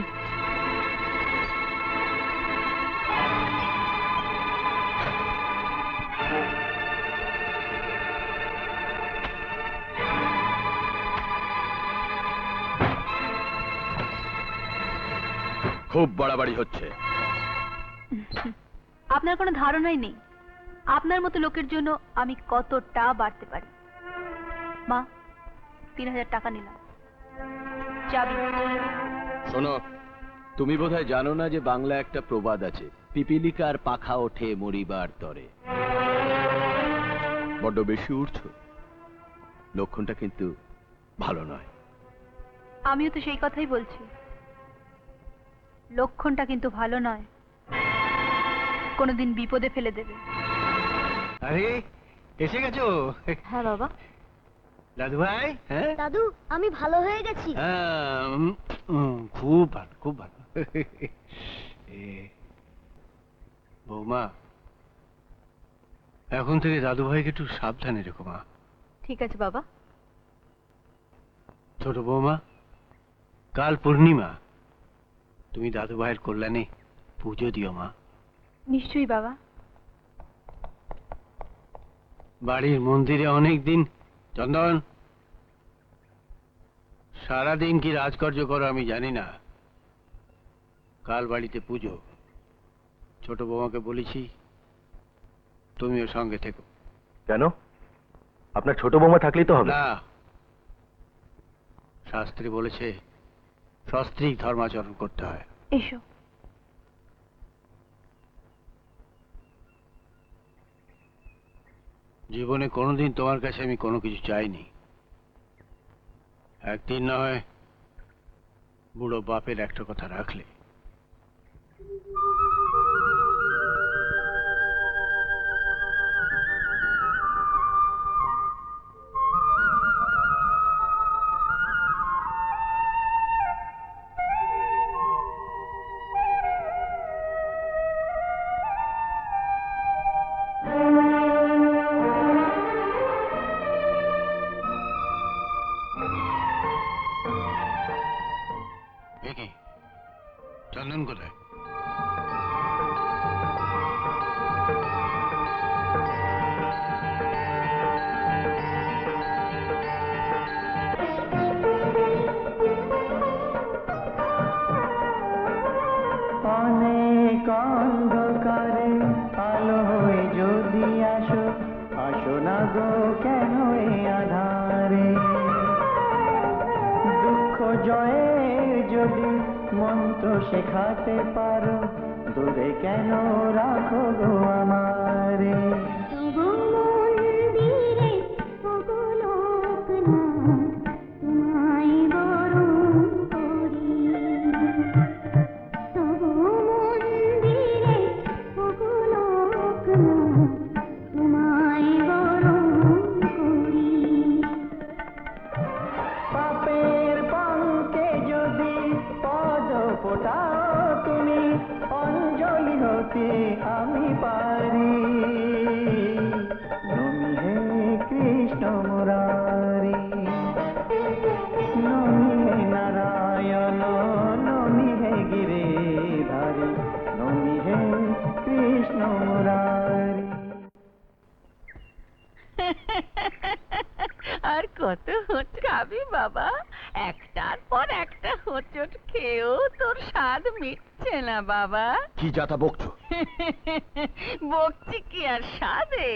খুব বাড়াবাড়ি হচ্ছে। আপনার কোনো ধারণাই নেই আপনার মতো লোকের জন্য আমি কতটা বাড়তে পারি। মা, 3000 টাকা নিলাম, চাবি। শোনো, তুমি বোধহয় জানো না যে বাংলা একটা প্রবাদ আছে, পিপিলিকার পাখা ওঠে মরিবার তরে। বড্ড বেশি উঠছো, লক্ষণটা কিন্তু ভালো নয়। আমিও তো সেই কথাই বলছি, লক্ষণটা কিন্তু ভালো নয়, কোনোদিন বিপদে ফেলে দেবে। আরে এসে গেছো? হ্যাঁ বাবা। দাদু ভাই। হ্যাঁ দাদু, আমি ভালো হয়ে গেছি। খুব ভালো, খুব ভালো। বৌমা, এখন থেকে দাদু ভাইকে একটু সাবধানে রেখো মা। ঠিক আছে বাবা। ছোট বৌমা, কাল পূর্ণিমা, তুমি দাদু ভাইয়ের কল্যাণে পুজো দিও মা। নিশ্চয়ই বাবা। বাড়ির মন্দিরে অনেক দিন। চন্দন, সারাদিন কি রাজকার্য করো আমি জানি না, কাল বাড়িতে পুজো। ছোট বৌমাকে বলেছি তুমিও সঙ্গে থেকো। কেন? আপনার ছোট বৌমা থাকলেই তো হবে। না, শাস্ত্রে বলেছে সস্ত্রীক ধর্মাচরণ করতে হয়। এসো। জীবনে কোনোদিন তোমার কাছে আমি কোনো কিছু চাইনি, একদিন না হয় বুড়ো বাপের একটা কথা রাখলে। কি চন্দন কোথায়? অনেক অন্ধকারে আলো হয়ে যদি আসো, আসো না গো কেন এই আধারে। দুঃখ জয়ে যদি মন্ত্র শেখাতে পারো, দূরে কেন রাখো গো আমারে। তবু মন্দিরে ওগো লোকনাথ, তোমায় বরণ করি। তবু মন্দিরে ওগো লোকনাথ, তোমায় বরণ করি। পাপের পঙ্কে যদি পদ ফোটাও তুমি, অঞ্জলি হতে আমি পারি। নমি হে কৃষ্ণ মুরারি, নমি হে নারায়ণ, নমি হে গিরিধারী, নমি হে কৃষ্ণ মুরারি। আর কত হোঁচ খাবি বাবা? একটার পর একটা হোঁচট খেয়েও তোর স্বাদ মিটছে না বাবা। কি যাতা বকছো? বকছি কি আর সাধে,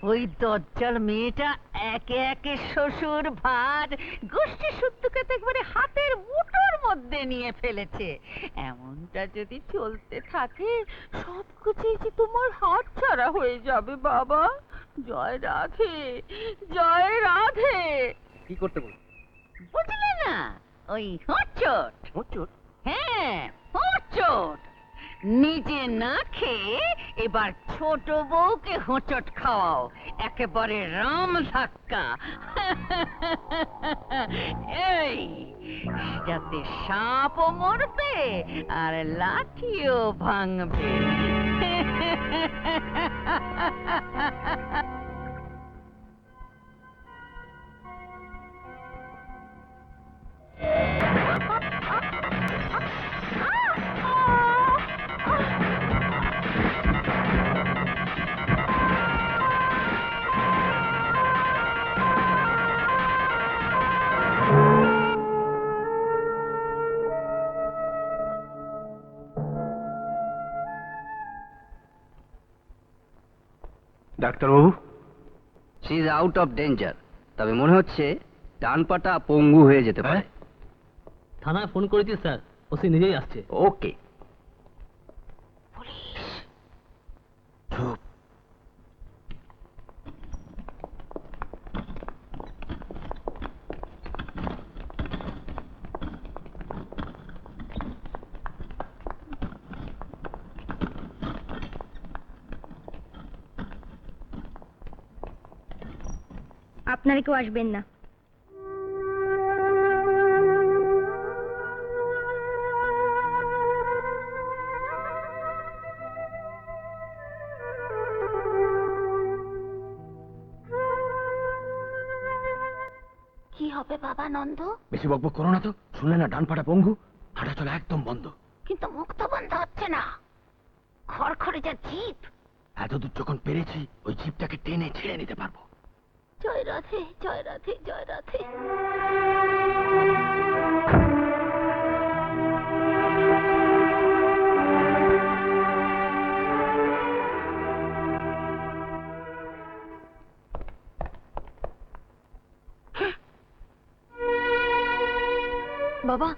ওই দজ্জাল মেয়েটা একে একে শ্বশুর ভাত গোষ্ঠী সূত্রকে তো একবারে হাতের মুঠোর মধ্যে নিয়ে ফেলেছে। এমনটা যদি চলতে থাকে সবকিছুই যে তোমার হাত ছাড়া হয়ে যাবে বাবা। জয় রাধে, জয় রাধে। কি করতে বল? বুঝলে না, ওই হোঁচট। হোঁচট? হ্যাঁ, হোঁচট। নিজে না খেয়ে এবার ছোট বউকে হোঁচট খাওয়াও, একেবারে রাম ধাক্কা। এই যাতে সাপও মরবে আর লাঠিও ভাঙবে। ডাক্তারবাবু, she is out of danger, তবে মনে হচ্ছে ডান পাটা পঙ্গু হয়ে যেতে পারে। থানায় ফোন করেছি স্যার, ওসি নিজেই আসছে। ওকে। চুপ। আপনারা কেউ আসবেন না। কি হবে বাবা নন্দ? বেশি বকবক করো না তো, শুনলে না ডান পাটা পঙ্গু, হাঁটা চলা একদম বন্ধ। কিন্তু মুখ তো বন্ধ হচ্ছে না, খড়খড়ে যা জিভ। এতদূর যখন পেরেছি, ওই জিভটাকে টেনে ছেড়ে নিতে পারবো। জয় রাধে, জয় রাধে, জয় রাধে। বাবা,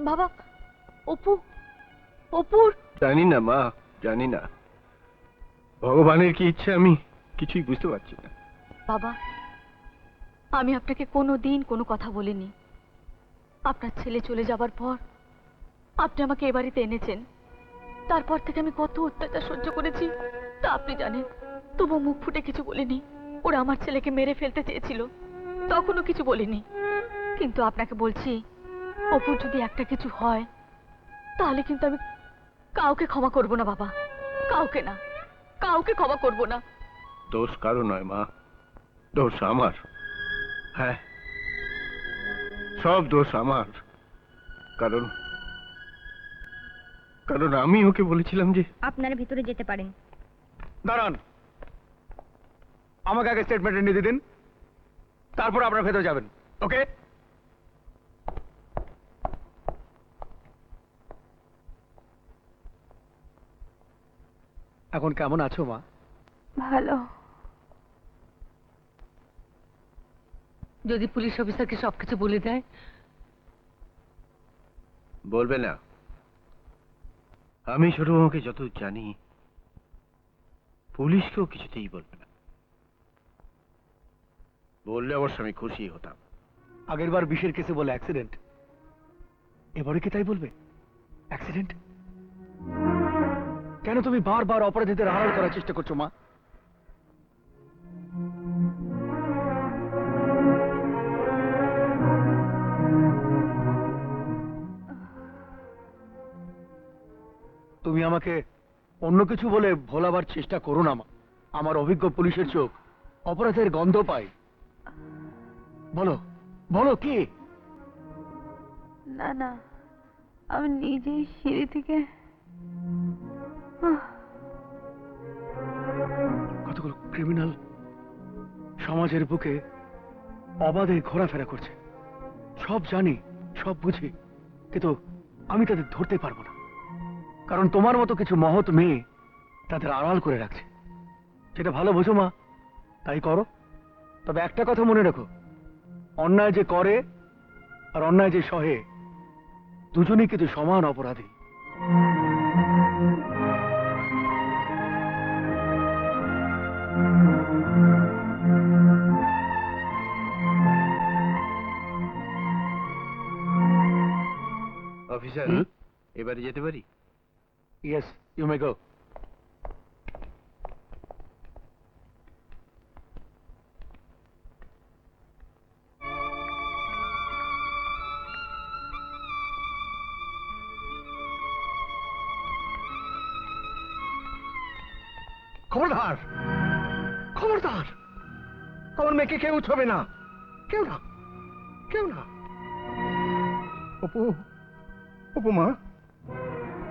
বাবা, অপু, অপুর। জানি না মা, জানি না। ভগবানের কি ইচ্ছে আমি কিছুই বুঝতে পারছি না। বাবা, আমি আপনাকে কোনোদিন কোনো কথা বলিনি। আপনার ছেলে চলে যাবার পর আপনি আমাকে এ বাড়িতে এনেছেন। তারপর থেকে আমি কত অত্যাচার সহ্য করেছি তা আপনি জানেন। তবু মুখ ফুটে কিছু বলিনি। ওরা আমার ছেলেকে মেরে ফেলতে চেয়েছিল, তখনও কিছু বলিনি। কিন্তু আপনাকে বলছি, অপুর যদি একটা কিছু হয় তাহলে কিন্তু আমি কাউকে ক্ষমা করব না বাবা, কাউকে না, কাউকে ক্ষমা করব না। দোষ কারো নয় মা, দোষ আমার। হ্যাঁ, সব দোষ আমার। কারণ কারণ আমি ওকে বলেছিলাম যে আপনারা ভিতরে যেতে পারেন। দাঁড়ান, আমাকে আগে স্টেটমেন্ট নিতে দিন, তারপর আপনারা ভেতরে যাবেন। ওকে? এখন কেমন আছো মা? ভালো। যদি পুলিশ অফিসারকে সবকিছু বলে দেয়? বলবে না। আমি ছোট মামাকে যত জানি, পুলিশকেও কিছুতেই বলবে না। বললে অবশ্য আমি খুশি হতাম। আগের বার বিষের কেসে বলে অ্যাক্সিডেন্ট, এবারে কি তাই বলবে? অ্যাক্সিডেন্ট? কেন তুমি বারবার অপরাধীদের আড়াল করার চেষ্টা করছো মা? তুমি আমাকে অন্য কিছু বলে ভোলাবার চেষ্টা করো না মা। আমার অভিজ্ঞ পুলিশের চোখ অপরাধের গন্ধ পায়। বলো, বলো কি? না না, আমি নিজেই সিঁড়ি থেকে কতগুলো ক্রিমিনাল সমাজের বুকে অবাধে ঘোরাফেরা করছে। সব জানি, সব বুঝি, কিন্তু আমি তাদের ধরতে পারবো না। কারণ তোমার মতো কিছু মহৎ মেয়ে তাদের আড়াল করে রাখছে। সেটা ভালো বোঝো মা, তাই করো। তবে একটা কথা মনে রেখো, অন্যায় যে করে আর অন্যায় যে সহে, দুজনেই কিন্তু সমান অপরাধী। অফিসার, এবারে যেতে পারি? ইয়েস, ইউ মে গো। খবরদার, খবরদার, আমার মেয়েকে কেউ ছবে না, কেউ না, কেউ না। অপু, অপু মা,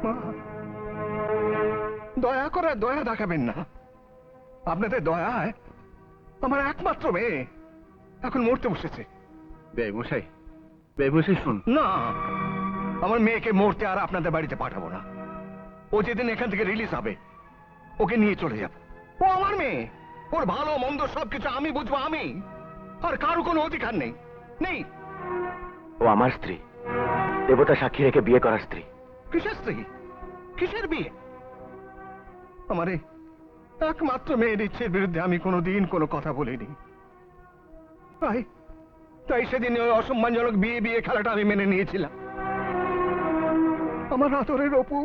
মা, দয়া করে দয়া দেখাবেন না। আপনাদের দয়ায় আমার একমাত্র মেয়ে এখন মরতে বসেছে। বেমশাই, বেমশাই শুন। না, আমার মেয়েকে মরতে আর আপনাদের বাড়িতে পাঠাবো না। ও যেদিন এখান থেকে রিলিজ হবে, ওকে নিয়ে চলে যাব। ও আমার মেয়ে, ওর ভালো মন্দ সবকিছু আমি বুঝবো, আমি। আর কারো কোনো অধিকার নেই, নেই। ও আমার স্ত্রী, দেবতা সাক্ষী রেখে বিয়ে করা স্ত্রী। কিসের স্ত্রী? কিসের বিয়ে? আমার এই একমাত্র মেয়ের ইচ্ছের বিরুদ্ধে আমি কোনোদিন কোনো কথা বলিনি। তাই তাই সেদিন ওই অসম্মানজনক বিয়ে বিয়ে খেলাটা আমি মেনে নিয়েছিলাম। আমার আদরের অপু,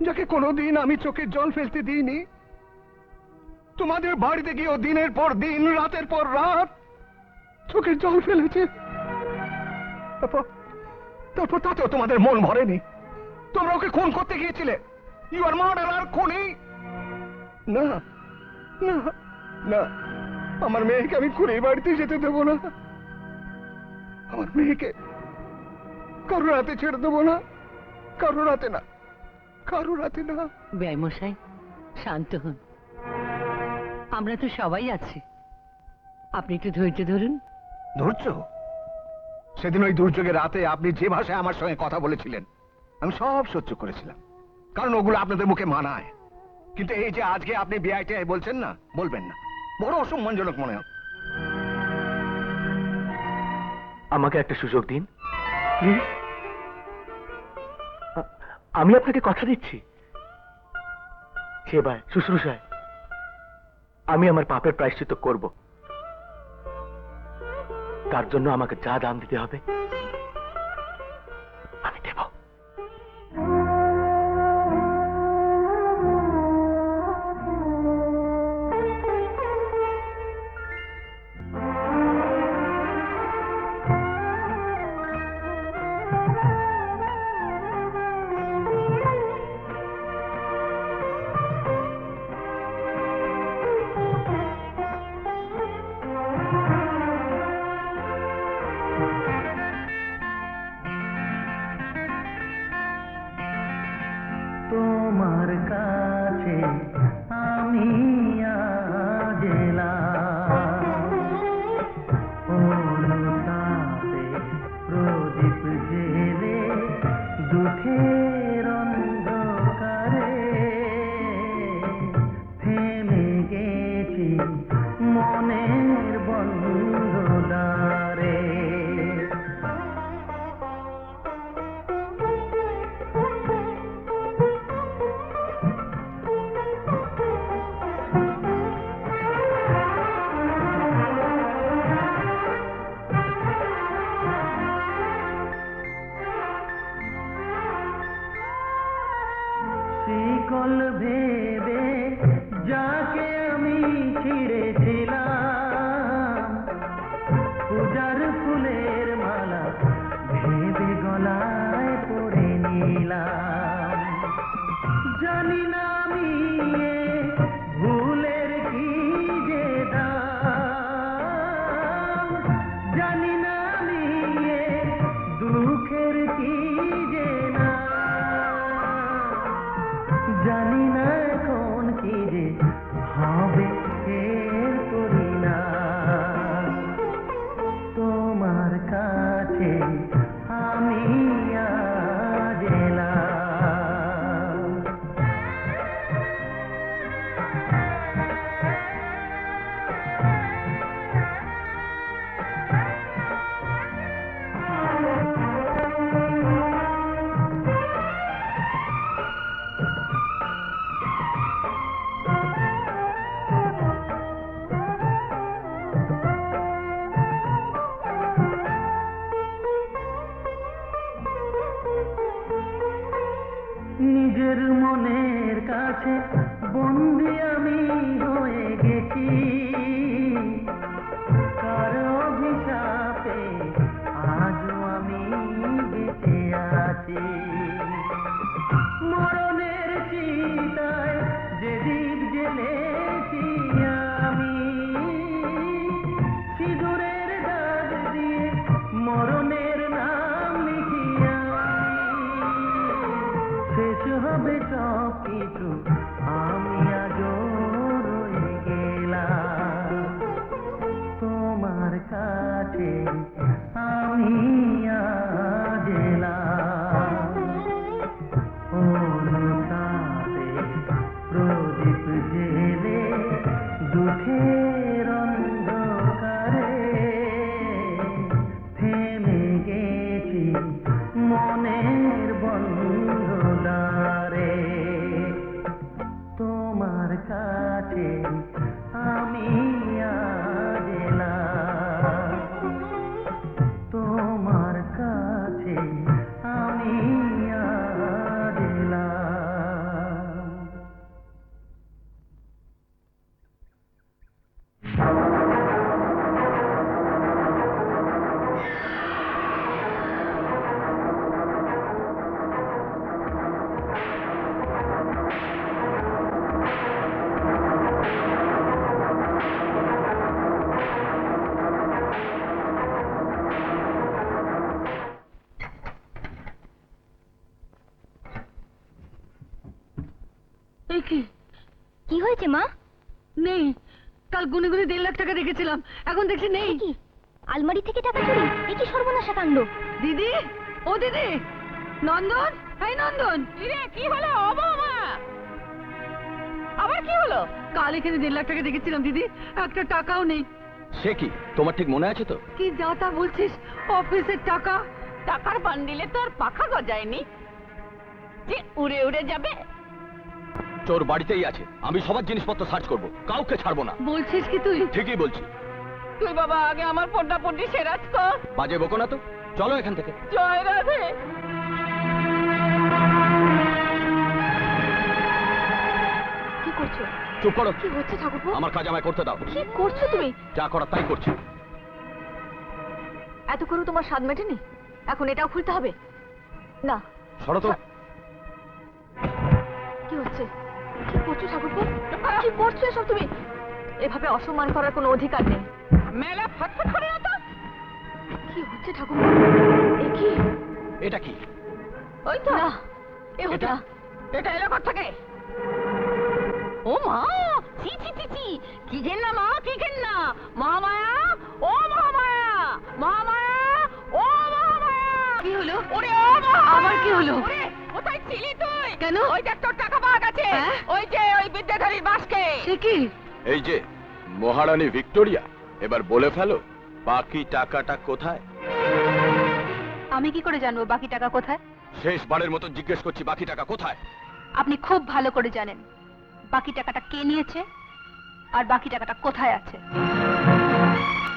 যাকে কোনোদিন আমি চোখের জল ফেলতে দিইনি, তোমাদের বাড়িতে গিয়ে দিনের পর দিন, রাতের পর রাত চোখের জল ফেলেছে। তারপর তাতেও তোমাদের মন ভরেনি। তোমরা ওকে খুন করতে গিয়েছিলে। ইউ আর মার্ডারার, খুনি। না না না, আমার মেয়েকে আমি খুনি বাড়িতে যেতে দেবো না। আমার মেয়েকে কারোর হাতে ছেড়ে দেবো না, কারোর হাতে না, কারোর হাতে না। বেমশাই, শান্ত হন, আমরা তো সবাই আছি, আপনি একটু ধৈর্য ধরুন। ধৈর্য? সেদিন ওই দুর্যোগের রাতে আপনি যে ভাষায় আমার সঙ্গে কথা বলেছিলেন, আমি সব সহ্য করেছিলাম, কারণ ওগুলো আপনাদের মুখে মানায়। কিন্তু এই যে আজকে আপনি বিআইটিআই বলছেন না, বলবেন না, বড় অসম্মানজনক মনে হয়। আমাকে একটা সুযোগ দিন প্লিজ। আমি আপনাকে কথা দিচ্ছি, সেবায় শুশ্রূষায় আমি আমার পাপের প্রায়শ্চিত্ত করব। তার জন্য আমাকে যা দাম দিতে হবে আমি দেব। কাছে আমি আজ এলাম অনুতাপে প্রদীপ জেলে দুঃখের অন্ধকারে থেমে গেছি মনের বন্ধদারে তোমার কাছে আমি আজ এলাম তোমার কাছে আমি আজ এলাম কি হয়েছে মা? নেই, কাল গুনে গুনে 1.5 লাখ টাকা রেখেছিলাম, এখন দেখছি নেই। কি আলমারি থেকে টাকা চুরি? এ কি সর্বনাশা কাণ্ড! দিদি, ও দিদি, নন্দন, এই নন্দন, কি হলো? ও বৌমা, আবার কি হলো? কাল এখানে 1.5 লাখ টাকা রেখেছিলাম দিদি, একটা টাকাও নেই। সে কি, তোমার ঠিক মনে আছে তো? কি যা তা বলছিস? অফিসের টাকা, টাকার বান্ডিলে তো আর পাখা গজায়নি যে উড়ে উড়ে যাবে। চোর বাড়িতেই আছে, আমি সবার জিনিসপত্র সার্চ করব, কাউকে ছাড়বো না। বলছিস কি তুই? ঠিকই বলছি। তুই বাবা আগে আমার পড্ডা পড্ডি সেরাজ কর। বাজে বকো না তো, চলো এখান থেকে। জয় রাধে। কি করছো? চুপ করো। কি হচ্ছে ঠাকুরপো? আমার কাজ আমায় করতে দাও। কি করছো তুমি? যা করার তাই করছি। এত করে তোমার স্বাদ মেটেনি, এখন এটাও খুলতে হবে? না। সরো তো। কি হচ্ছে? কি করছো ঠাকুরপো? কি করছো এসব তুমি? এভাবে অসম্মান করার কোনো অধিকার নেই। মেলা ফটফট করে না তো। কি হচ্ছে ঠাকুরপো? এ কি? এটা কি? ওই তো না, এ হতো না। এটা এলো কোথা থেকে? ও মা, ছি ছি ছি ছি, কি ঘেন্না মা, কি ঘেন্না! মহামায়া, ও মহামায়া, মহামায়া, ও মহামায়া! কি হলো? ওরে ও মহা! আবার কি হলো? ওরে, কোথায় ছিলি তুই? কেন? ওই দেখ তোর টাকা পাওয়া গেছে। ওই যে ওই বিদ্যাধরীর বাসকে। সে কি? এই যে মহারানী ভিক্টোরিয়া, এবার বলে ফেলো বাকি টাকাটা কোথায়? আমি কি করে জানবো বাকি টাকা কোথায়? শেষবারের মতো জিজ্ঞেস করছি, বাকি টাকা কোথায়? আপনি খুব ভালো করে জানেন বাকি টাকাটা কে নিয়েছে আর বাকি টাকাটা কোথায় আছে।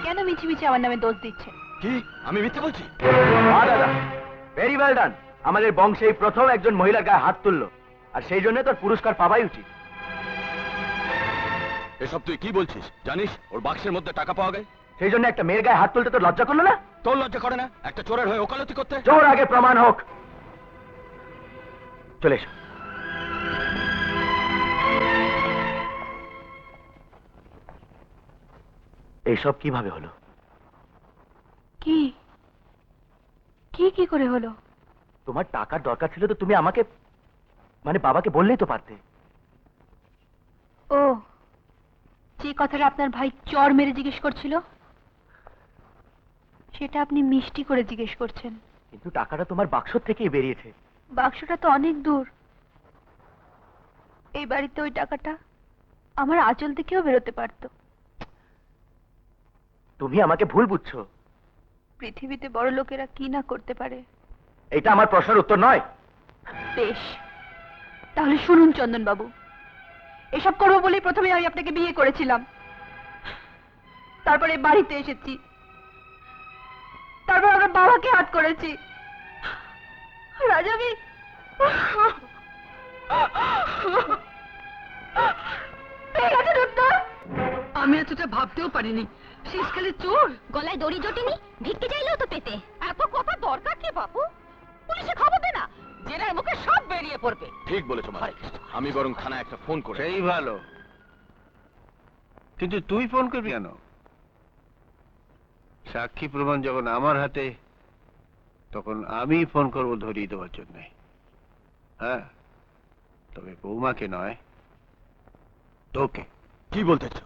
কেন মিছিমিছি আমার নামে দোষ দিচ্ছে? কি আমি মিথ্যে বলছি? দাদা, ভেরি ওয়েল ডান। আমাদের বংশে এই প্রথম একজন মহিলার গায়ে হাত তুললো, আর সেই জন্য তোর পুরস্কার পাওয়াই উচিত। এসব তুই কি বলছিস? জানিস ওর বাক্সের মধ্যে টাকা পাওয়া গেছে? সেই জন্য একটা মেয়ের গায়ে হাত তুলতে তোর লজ্জা করলো না? তোর লজ্জা করে না একটা চোরের হয়ে ওকালতি করতে? চোর আগে প্রমাণ হোক। চলে এসো। এইসব কিভাবে হলো? কি কি কি করে হলো? তোমার টাকার দরকার ছিল তো তুমি আমাকে, মানে বাবাকে বললেই তো পারতে। ও, যে কথাটা আপনার ভাই চর মেরে জিজ্ঞেস করছিল সেটা আপনি মিষ্টি করে জিজ্ঞেস করছেন। কিন্তু টাকাটা তোমার বাক্স থেকেই বেরিয়েছে। বাক্সটা তো অনেক দূর। এই বাড়িতে ওই টাকাটা আমার আঁচল থেকেও বেরোতে পারতো। তুমি আমাকে ভুল বুঝছো। পৃথিবীতে বড় লোকেরা কি না করতে পারে। এটা আমার প্রশ্নের উত্তর নয়। বেশ, তাহলে শুনুন চন্দন বাবু, এসব করবো বলেই প্রথমে আমি আপনাকে বিয়ে করেছিলাম, তারপরে বাড়িতে এসেছি, তারপর আমরা বাবাকে হাত করেছি। রাজাবি আমি এতটা ভাবতেও পারিনি শেষকালে চোর। গলায় দড়ি জটিনি, ভিক্ষে চাইলেও তো পেতে। এত কথা দরকার কি বাপু? পুলিশে খবর দে না, জেনার মুখে সব বেরিয়ে পড়বে। ঠিক বলেছো মা, আমি বরং থানায় একটা ফোন করে। সেই ভালো, কিন্তু তুই ফোন করবি কেন? সাক্ষী প্রমাণ যখন আমার হাতে, তখন আমি ফোন করবো ধরিয়ে দেওয়ার জন্য। হ্যাঁ, তবে বৌমাকে নয়, তোকে। কি বলতেছ?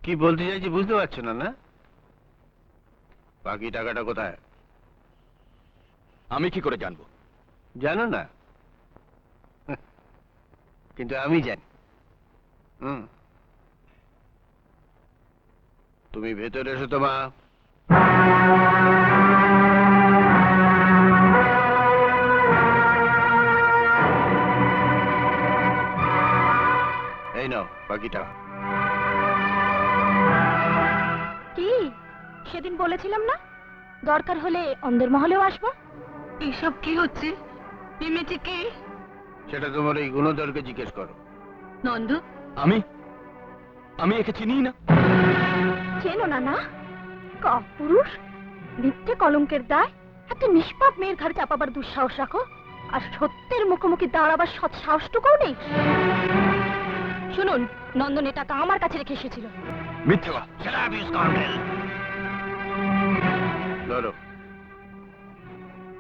কি বলতে চাইছি বুঝতে পারছো না? না, বাকি টাকাটা কোথায়? আমি কি করে জানবো? জানো না, কিন্তু আমি জানি। তুমি ভেতরে এসো তো মা। এই নাও বাকি টাকা। কি সেদিন বলেছিলাম না দরকার হলে অন্দরমহলেও আসবো? এসব কি হচ্ছে? এই মেয়েটি কে? সেটা তোমার এই গুণধরকে জিজ্ঞেস করো। নন্দ, আমি একে চিনি না। চেনো না না? কাপুরুষ, মিথ্যে কলঙ্কের দায় একটা নিষ্পাপ মেয়ের ঘাড়ে চাপাবার দুঃসাহস রাখো, আর সত্যের মুখোমুখি দাঁড়াবার সৎ সাহসটুকুও নেই। শুনুন, নন্দন এ টাকা আমার কাছে রেখে এসেছিল। মিথ্যে কথা। ধরো,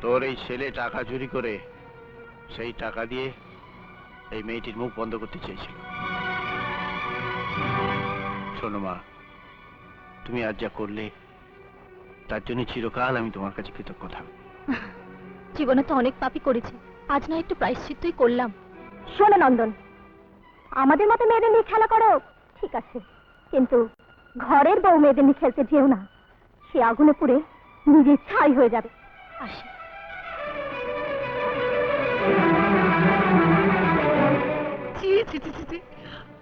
তোর এই ছেলে টাকা চুরি করে সেই টাকা দিয়ে এই মেয়েটির মুখ বন্ধ করতে চেয়েছিল। শোনো মা, তুমি আজ যা করলে তার জন্য চিরকাল আমি তোমার কাছে কৃতজ্ঞ থাকবো। জীবনে তো অনেক পাপই করেছি, আজ না একটু প্রায়শ্চিত্তই করলাম। শোনো নন্দন, আমাদের মতো মেয়েদের নিয়ে খেলা করো ঠিক আছে, কিন্তু ঘরের বউ মেয়েদের নিয়ে খেলতে যেও না, সে আগুনে পুড়ে নিজে ছাই হয়ে যাবে। আসি। ছি ছি ছি ছি ছি।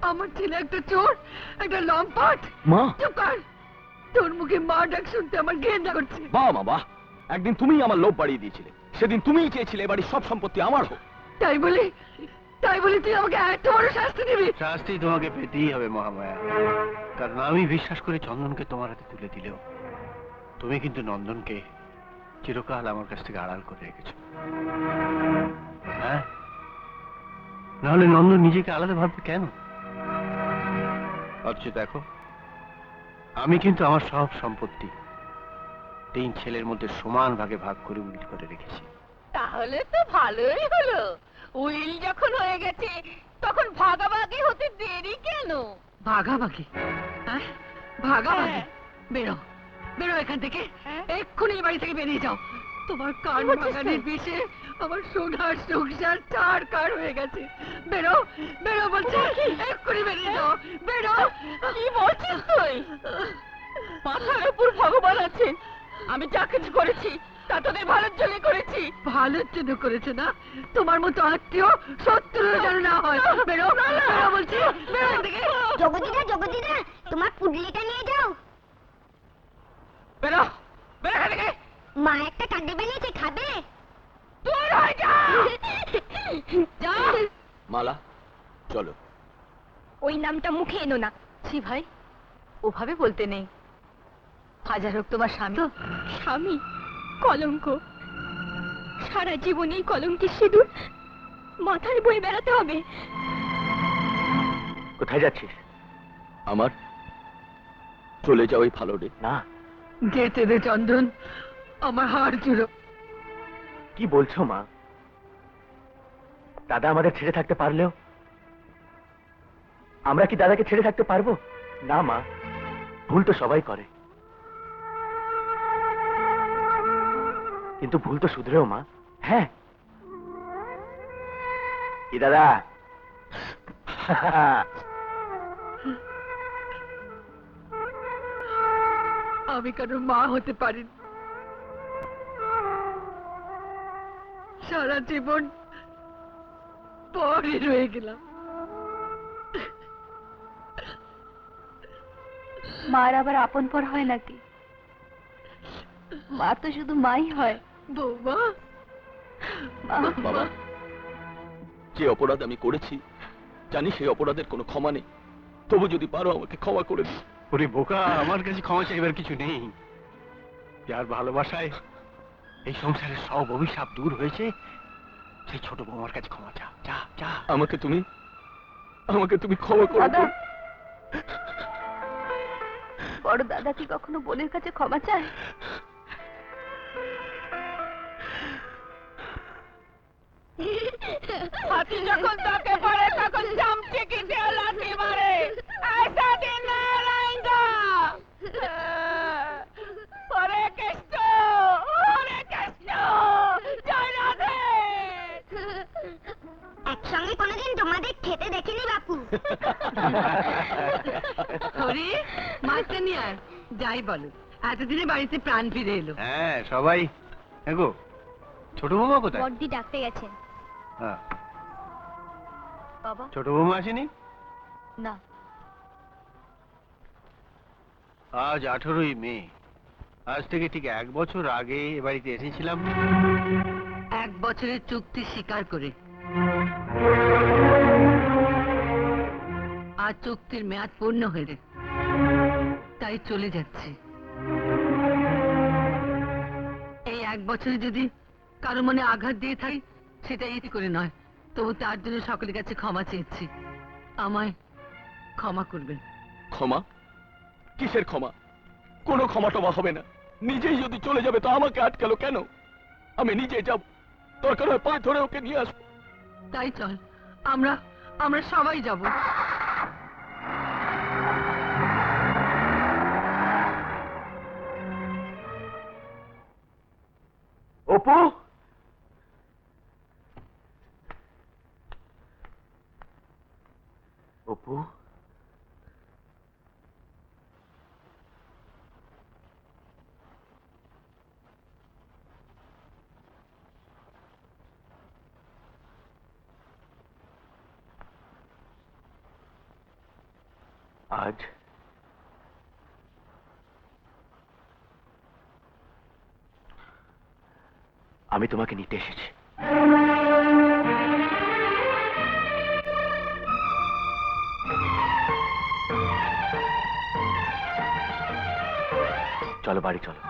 আমার ছেলে একটা চোর, একটা লম্পট। মা, চুপ কর। তোর মুখে মা ডাক শুনতে আমার ঘেন্না করছে। বাহ মা বাহ, একদিন তুমিই আমার লোভ বাড়িয়ে দিয়েছিলে, সেদিন তুমিই চেয়েছিলে এ বাড়ির সব সম্পত্তি আমার হোক। তাই বলে তুই আমাকে এত বড় শাস্তি দিবি? শাস্তি তোমাকে পেতেই হবে মহামায়া, কারণ আমি বিশ্বাস করি চন্দনকে তোমার হাতে তুলে দিলেও তুমি কিন্তু নন্দনকে চিরকাল আমার কাছ থেকে আড়াল করে রেখেছো। হ্যাঁ, নাহলে নন্দন নিজেকে আলাদা ভাববে কেন? অথচ দেখো, আমি কিন্তু আমার সব সম্পত্তি 3 ছেলের মধ্যে সমান ভাগে ভাগ করে উইল করে রেখেছি। তাহলে তো ভালোই হলো, উইল যখন হয়ে গেছে তখন ভাগাভাগি হতে দেরি কেন? ভাগাভাগি? হ্যাঁ, ভাগাভাগি? বেরো, বেরো এখান থেকে, এক্ষুনি এই বাড়ি থেকে বেরিয়ে যাও। তোমার কান ভাগানের বিষে আমার সোনার সংসার চারকার হয়ে গেছে। বেরো, বেরো বলছি, এক্ষুনি বেরিয়ে যাও, বেরো। কি বলছিস তুই? মাথার উপর ভগবান আছেন, আমি যা কিছু করেছি তা তোদের ভালোর জন্য করেছি। ভালোর জন্য করেছে না? তোমার মতো আত্মীয় শত্রুর যেন না হয়। বেরো, বেরো বলছি, বেরো এখান থেকে। জগদিদা, তোমার পুডলিটা নিয়ে যাও। বেরো, বেরো এখান থেকে। মা একটা কান্ডি বানিয়েছে, খাবে? দূর হয়ে যা। যা। মালা, চলো। ওই নামটা মুখে এনো না। ছি ভাই, ওভাবে বলতে নেই। হাজার হোক তোমার স্বামী। স্বামী কলঙ্ক, সারা জীবনেই কলঙ্কের সিঁদুর মাথায় বয়ে বেড়াতে হবে। কোথায় যাচ্ছিস? আমার চলে যাওয়াই ভালো রে। না, যেতে দে চন্দন, আমার হাড় জুড়ো। কি বলছো মা? দাদা আমাদের ছেড়ে থাকতে পারলেও আমরা কি দাদাকে ছেড়ে থাকতে পারবো? না মা, ভুল তো সবাই করে, কিন্তু ভুল তো শুধরেও মা। হ্যাঁ কি দাদা? আমি কারো মা হতে পারি না। সারা জীবন পরে রয়ে গেলাম। মার আবার আপন পর হয় নাকি? মা তো শুধু মাই হয়। বৌমা, বাবা, যে অপরাধ আমি করেছি জানি সেই অপরাধের কোনো ক্ষমা নেই, তবু যদি পারো আমাকে ক্ষমা করে দিও। ওরে বোকা, আমার কাছে ক্ষমা চাইবার কিছু নেই। যার ভালোবাসায় এই সংসারের সব অভিশাপ দূর হয়েছে, সেই ছোট বৌমার কাছে ক্ষমা চা। যা যা। আমাকে তুমি ক্ষমা করে দাদা, দাও। বড় দাদা কি কখনো বোনের কাছে ক্ষমা চায়? হাতি যখন তাকে পারে তখন চামচে কিনতে লাথি মারে। ऐसा दिन नहीं रहेगा। और एक হরি মাছটা নিয়ে আয় যাই বলো এতদিনে বাড়িতে প্রাণ ফিরে এলো। হ্যাঁ সবাই গো ছোট বৌমা কোথায়? বড়দি ডাকতে গেছেন। হ্যাঁ, বাবা ছোট বৌমা আসেনি? না, আজ 18ই মে। আজ থেকে ঠিক 1 বছর আগে এ বাড়িতে এসেছিলাম। 1 বছরের চুক্তি স্বীকার করে আর চুক্তির মেয়াদ পূর্ণ হয়ে তাই চলে যাচ্ছি। এই 1 বছরে যদি কারো মনে আঘাত দিয়ে থাকি সেটা ইতি করে নয়, তবু তার জন্য সকলের কাছে ক্ষমা চেয়েছি। আমায় ক্ষমা করবেন। ক্ষমা? কিসের ক্ষমা? কোনো ক্ষমা টমা হবে না। নিজেই যদি চলে যাবে তো আমাকে আটকালো কেন? আমি নিজে যাব, দরকার হয় পায়ে ধরে ওকে নিয়ে আসবো। তাই চল, আমরা সবাই যাব। অপু, অপু, আজ আমি তোমাকে নিতে এসেছি। চলো বাড়ি চলো।